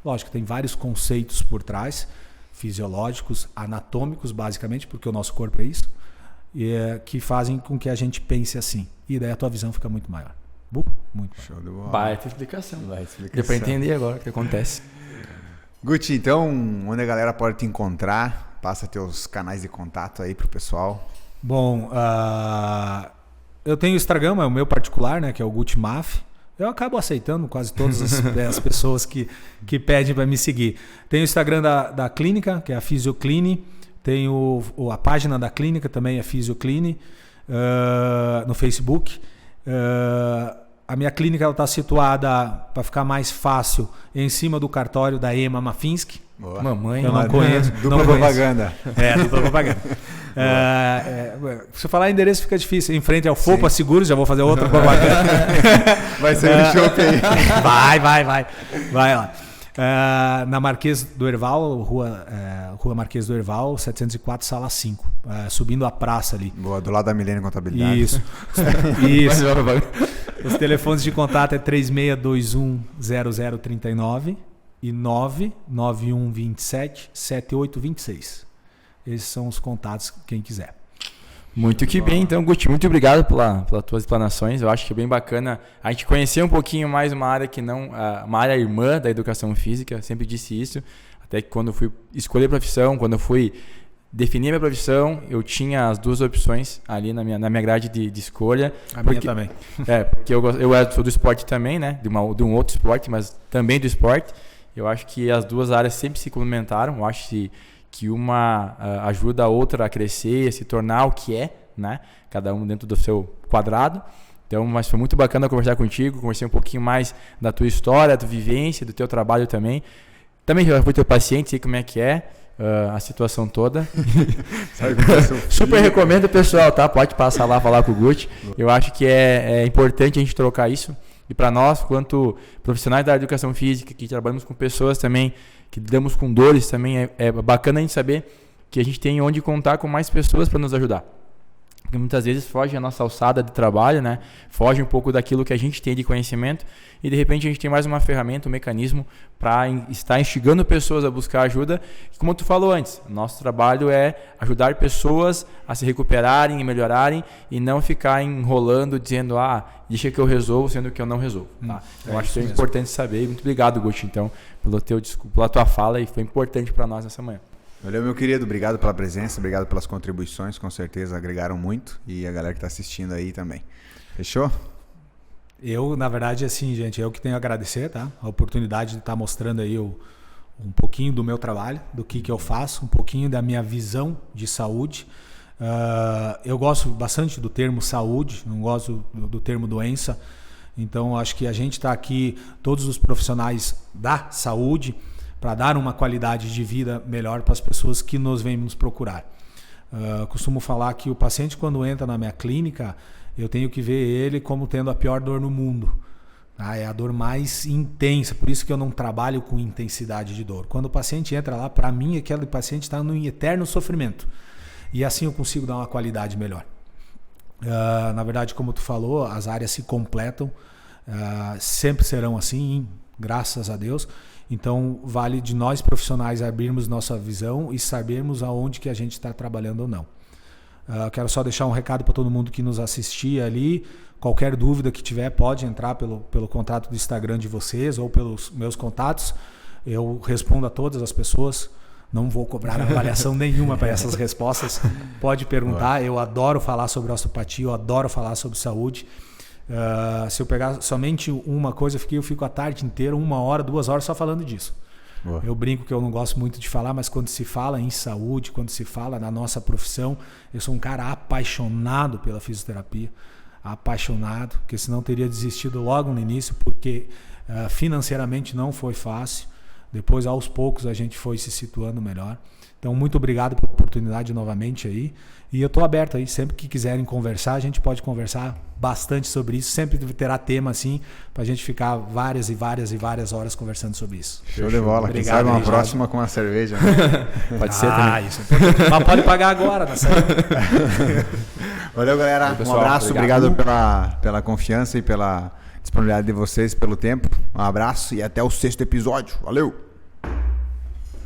Lógico, tem vários conceitos por trás, fisiológicos, anatômicos, basicamente, porque o nosso corpo é isso, que fazem com que a gente pense assim. E daí a tua visão fica muito maior. Muito Show de bola. Baita explicação. Deu pra entender agora o que acontece. Guti, então, onde a galera pode te encontrar? Passa teus canais de contato aí pro pessoal. Bom, eu tenho o Instagram, é o meu particular, né, que é o Guti Maf. Eu acabo aceitando quase todas as pessoas que pedem para me seguir. Tem o Instagram da clínica, que é a Fisiocline. Tem a página da clínica também, é Fisiocline, no Facebook. A minha clínica está situada, para ficar mais fácil, em cima do cartório da Ema Mafinski. Boa. Mamãe. Eu não conheço. Dupla propaganda. Dupla propaganda. Se eu falar endereço fica difícil. Em frente ao Fopa Seguros, já vou fazer outra propaganda. Vai ser um chope aí. Vai lá. Na Marquês do Herval, Rua Marquês do Herval, 704, sala 5. Subindo a praça ali. Boa, do lado da Milênio Contabilidade. Isso. Os telefones de contato é 36210039 e 991277826. Esses são os contatos, quem quiser. Muito que bem, então, Guti, muito obrigado pelas tuas explanações. Eu acho que é bem bacana a gente conhecer um pouquinho mais uma área que não, uma área irmã da educação física. Eu sempre disse isso, até que quando eu fui escolher a profissão, quando eu fui definir a minha profissão, eu tinha as duas opções ali na minha grade de escolha. Minha também. Porque eu sou do esporte também, né? De um outro esporte, mas também do esporte. Eu acho que as duas áreas sempre se complementaram. Eu acho que uma ajuda a outra a crescer, a se tornar o que é, né? Cada um dentro do seu quadrado. Então, mas foi muito bacana conversar contigo, conhecer um pouquinho mais da tua história, da tua vivência, do teu trabalho também. Também já fui teu paciente, sei como é que é a situação toda. Super recomendo, pessoal, tá? Pode passar lá, falar com o Guti. Eu acho que é importante a gente trocar isso. E para nós, quanto profissionais da educação física, que trabalhamos com pessoas também, que lidamos com dores também, é bacana a gente saber que a gente tem onde contar com mais pessoas para nos ajudar. Porque muitas vezes foge a nossa alçada de trabalho, né? Foge um pouco daquilo que a gente tem de conhecimento e de repente a gente tem mais uma ferramenta, um mecanismo para estar instigando pessoas a buscar ajuda. E como tu falou antes, nosso trabalho é ajudar pessoas a se recuperarem e melhorarem e não ficar enrolando dizendo, deixa que eu resolvo, sendo que eu não resolvo. Tá? Eu acho que é importante saber. Muito obrigado, Guti, então, pela tua fala, e foi importante para nós nessa manhã. Valeu, meu querido. Obrigado pela presença, obrigado pelas contribuições, com certeza agregaram muito. E a galera que está assistindo aí também. Fechou? Eu, na verdade, assim, gente, eu que tenho a agradecer, tá? A oportunidade de estar mostrando aí um pouquinho do meu trabalho, do que eu faço, um pouquinho da minha visão de saúde. Eu gosto bastante do termo saúde, não gosto do termo doença. Então, acho que a gente está aqui, todos os profissionais da saúde, para dar uma qualidade de vida melhor para as pessoas que nos vêm nos procurar. Costumo falar que o paciente, quando entra na minha clínica, eu tenho que ver ele como tendo a pior dor no mundo. Tá? É a dor mais intensa, por isso que eu não trabalho com intensidade de dor. Quando o paciente entra lá, para mim, aquele paciente está no eterno sofrimento. E assim eu consigo dar uma qualidade melhor. Na verdade, como tu falou, as áreas se completam, sempre serão assim, graças a Deus. Então, vale de nós profissionais abrirmos nossa visão e sabermos aonde que a gente está trabalhando ou não. Quero só deixar um recado para todo mundo que nos assistia ali. Qualquer dúvida que tiver, pode entrar pelo contato do Instagram de vocês ou pelos meus contatos. Eu respondo a todas as pessoas. Não vou cobrar avaliação nenhuma para essas respostas. Pode perguntar. Eu adoro falar sobre osteopatia, eu adoro falar sobre saúde. Se eu pegar somente uma coisa, eu fico a tarde inteira, 1 hora, 2 horas só falando disso. Boa. Eu brinco que eu não gosto muito de falar, mas quando se fala em saúde, quando se fala na nossa profissão, eu sou um cara apaixonado pela fisioterapia. Apaixonado, porque senão teria desistido logo no início, porque financeiramente não foi fácil. Depois, aos poucos, a gente foi se situando melhor. Então, muito obrigado pela oportunidade novamente aí. E eu estou aberto aí. Sempre que quiserem conversar, a gente pode conversar bastante sobre isso. Sempre terá tema assim, para a gente ficar várias horas conversando sobre isso. Show de bola. Quem sabe uma próxima com uma cerveja. Né? Pode ser também. Isso é importante. Mas pode pagar agora, na saída. Valeu, galera. Pessoal, um abraço. Obrigado pela confiança e pela disponibilidade de vocês, pelo tempo. Um abraço e até o 6º episódio. Valeu!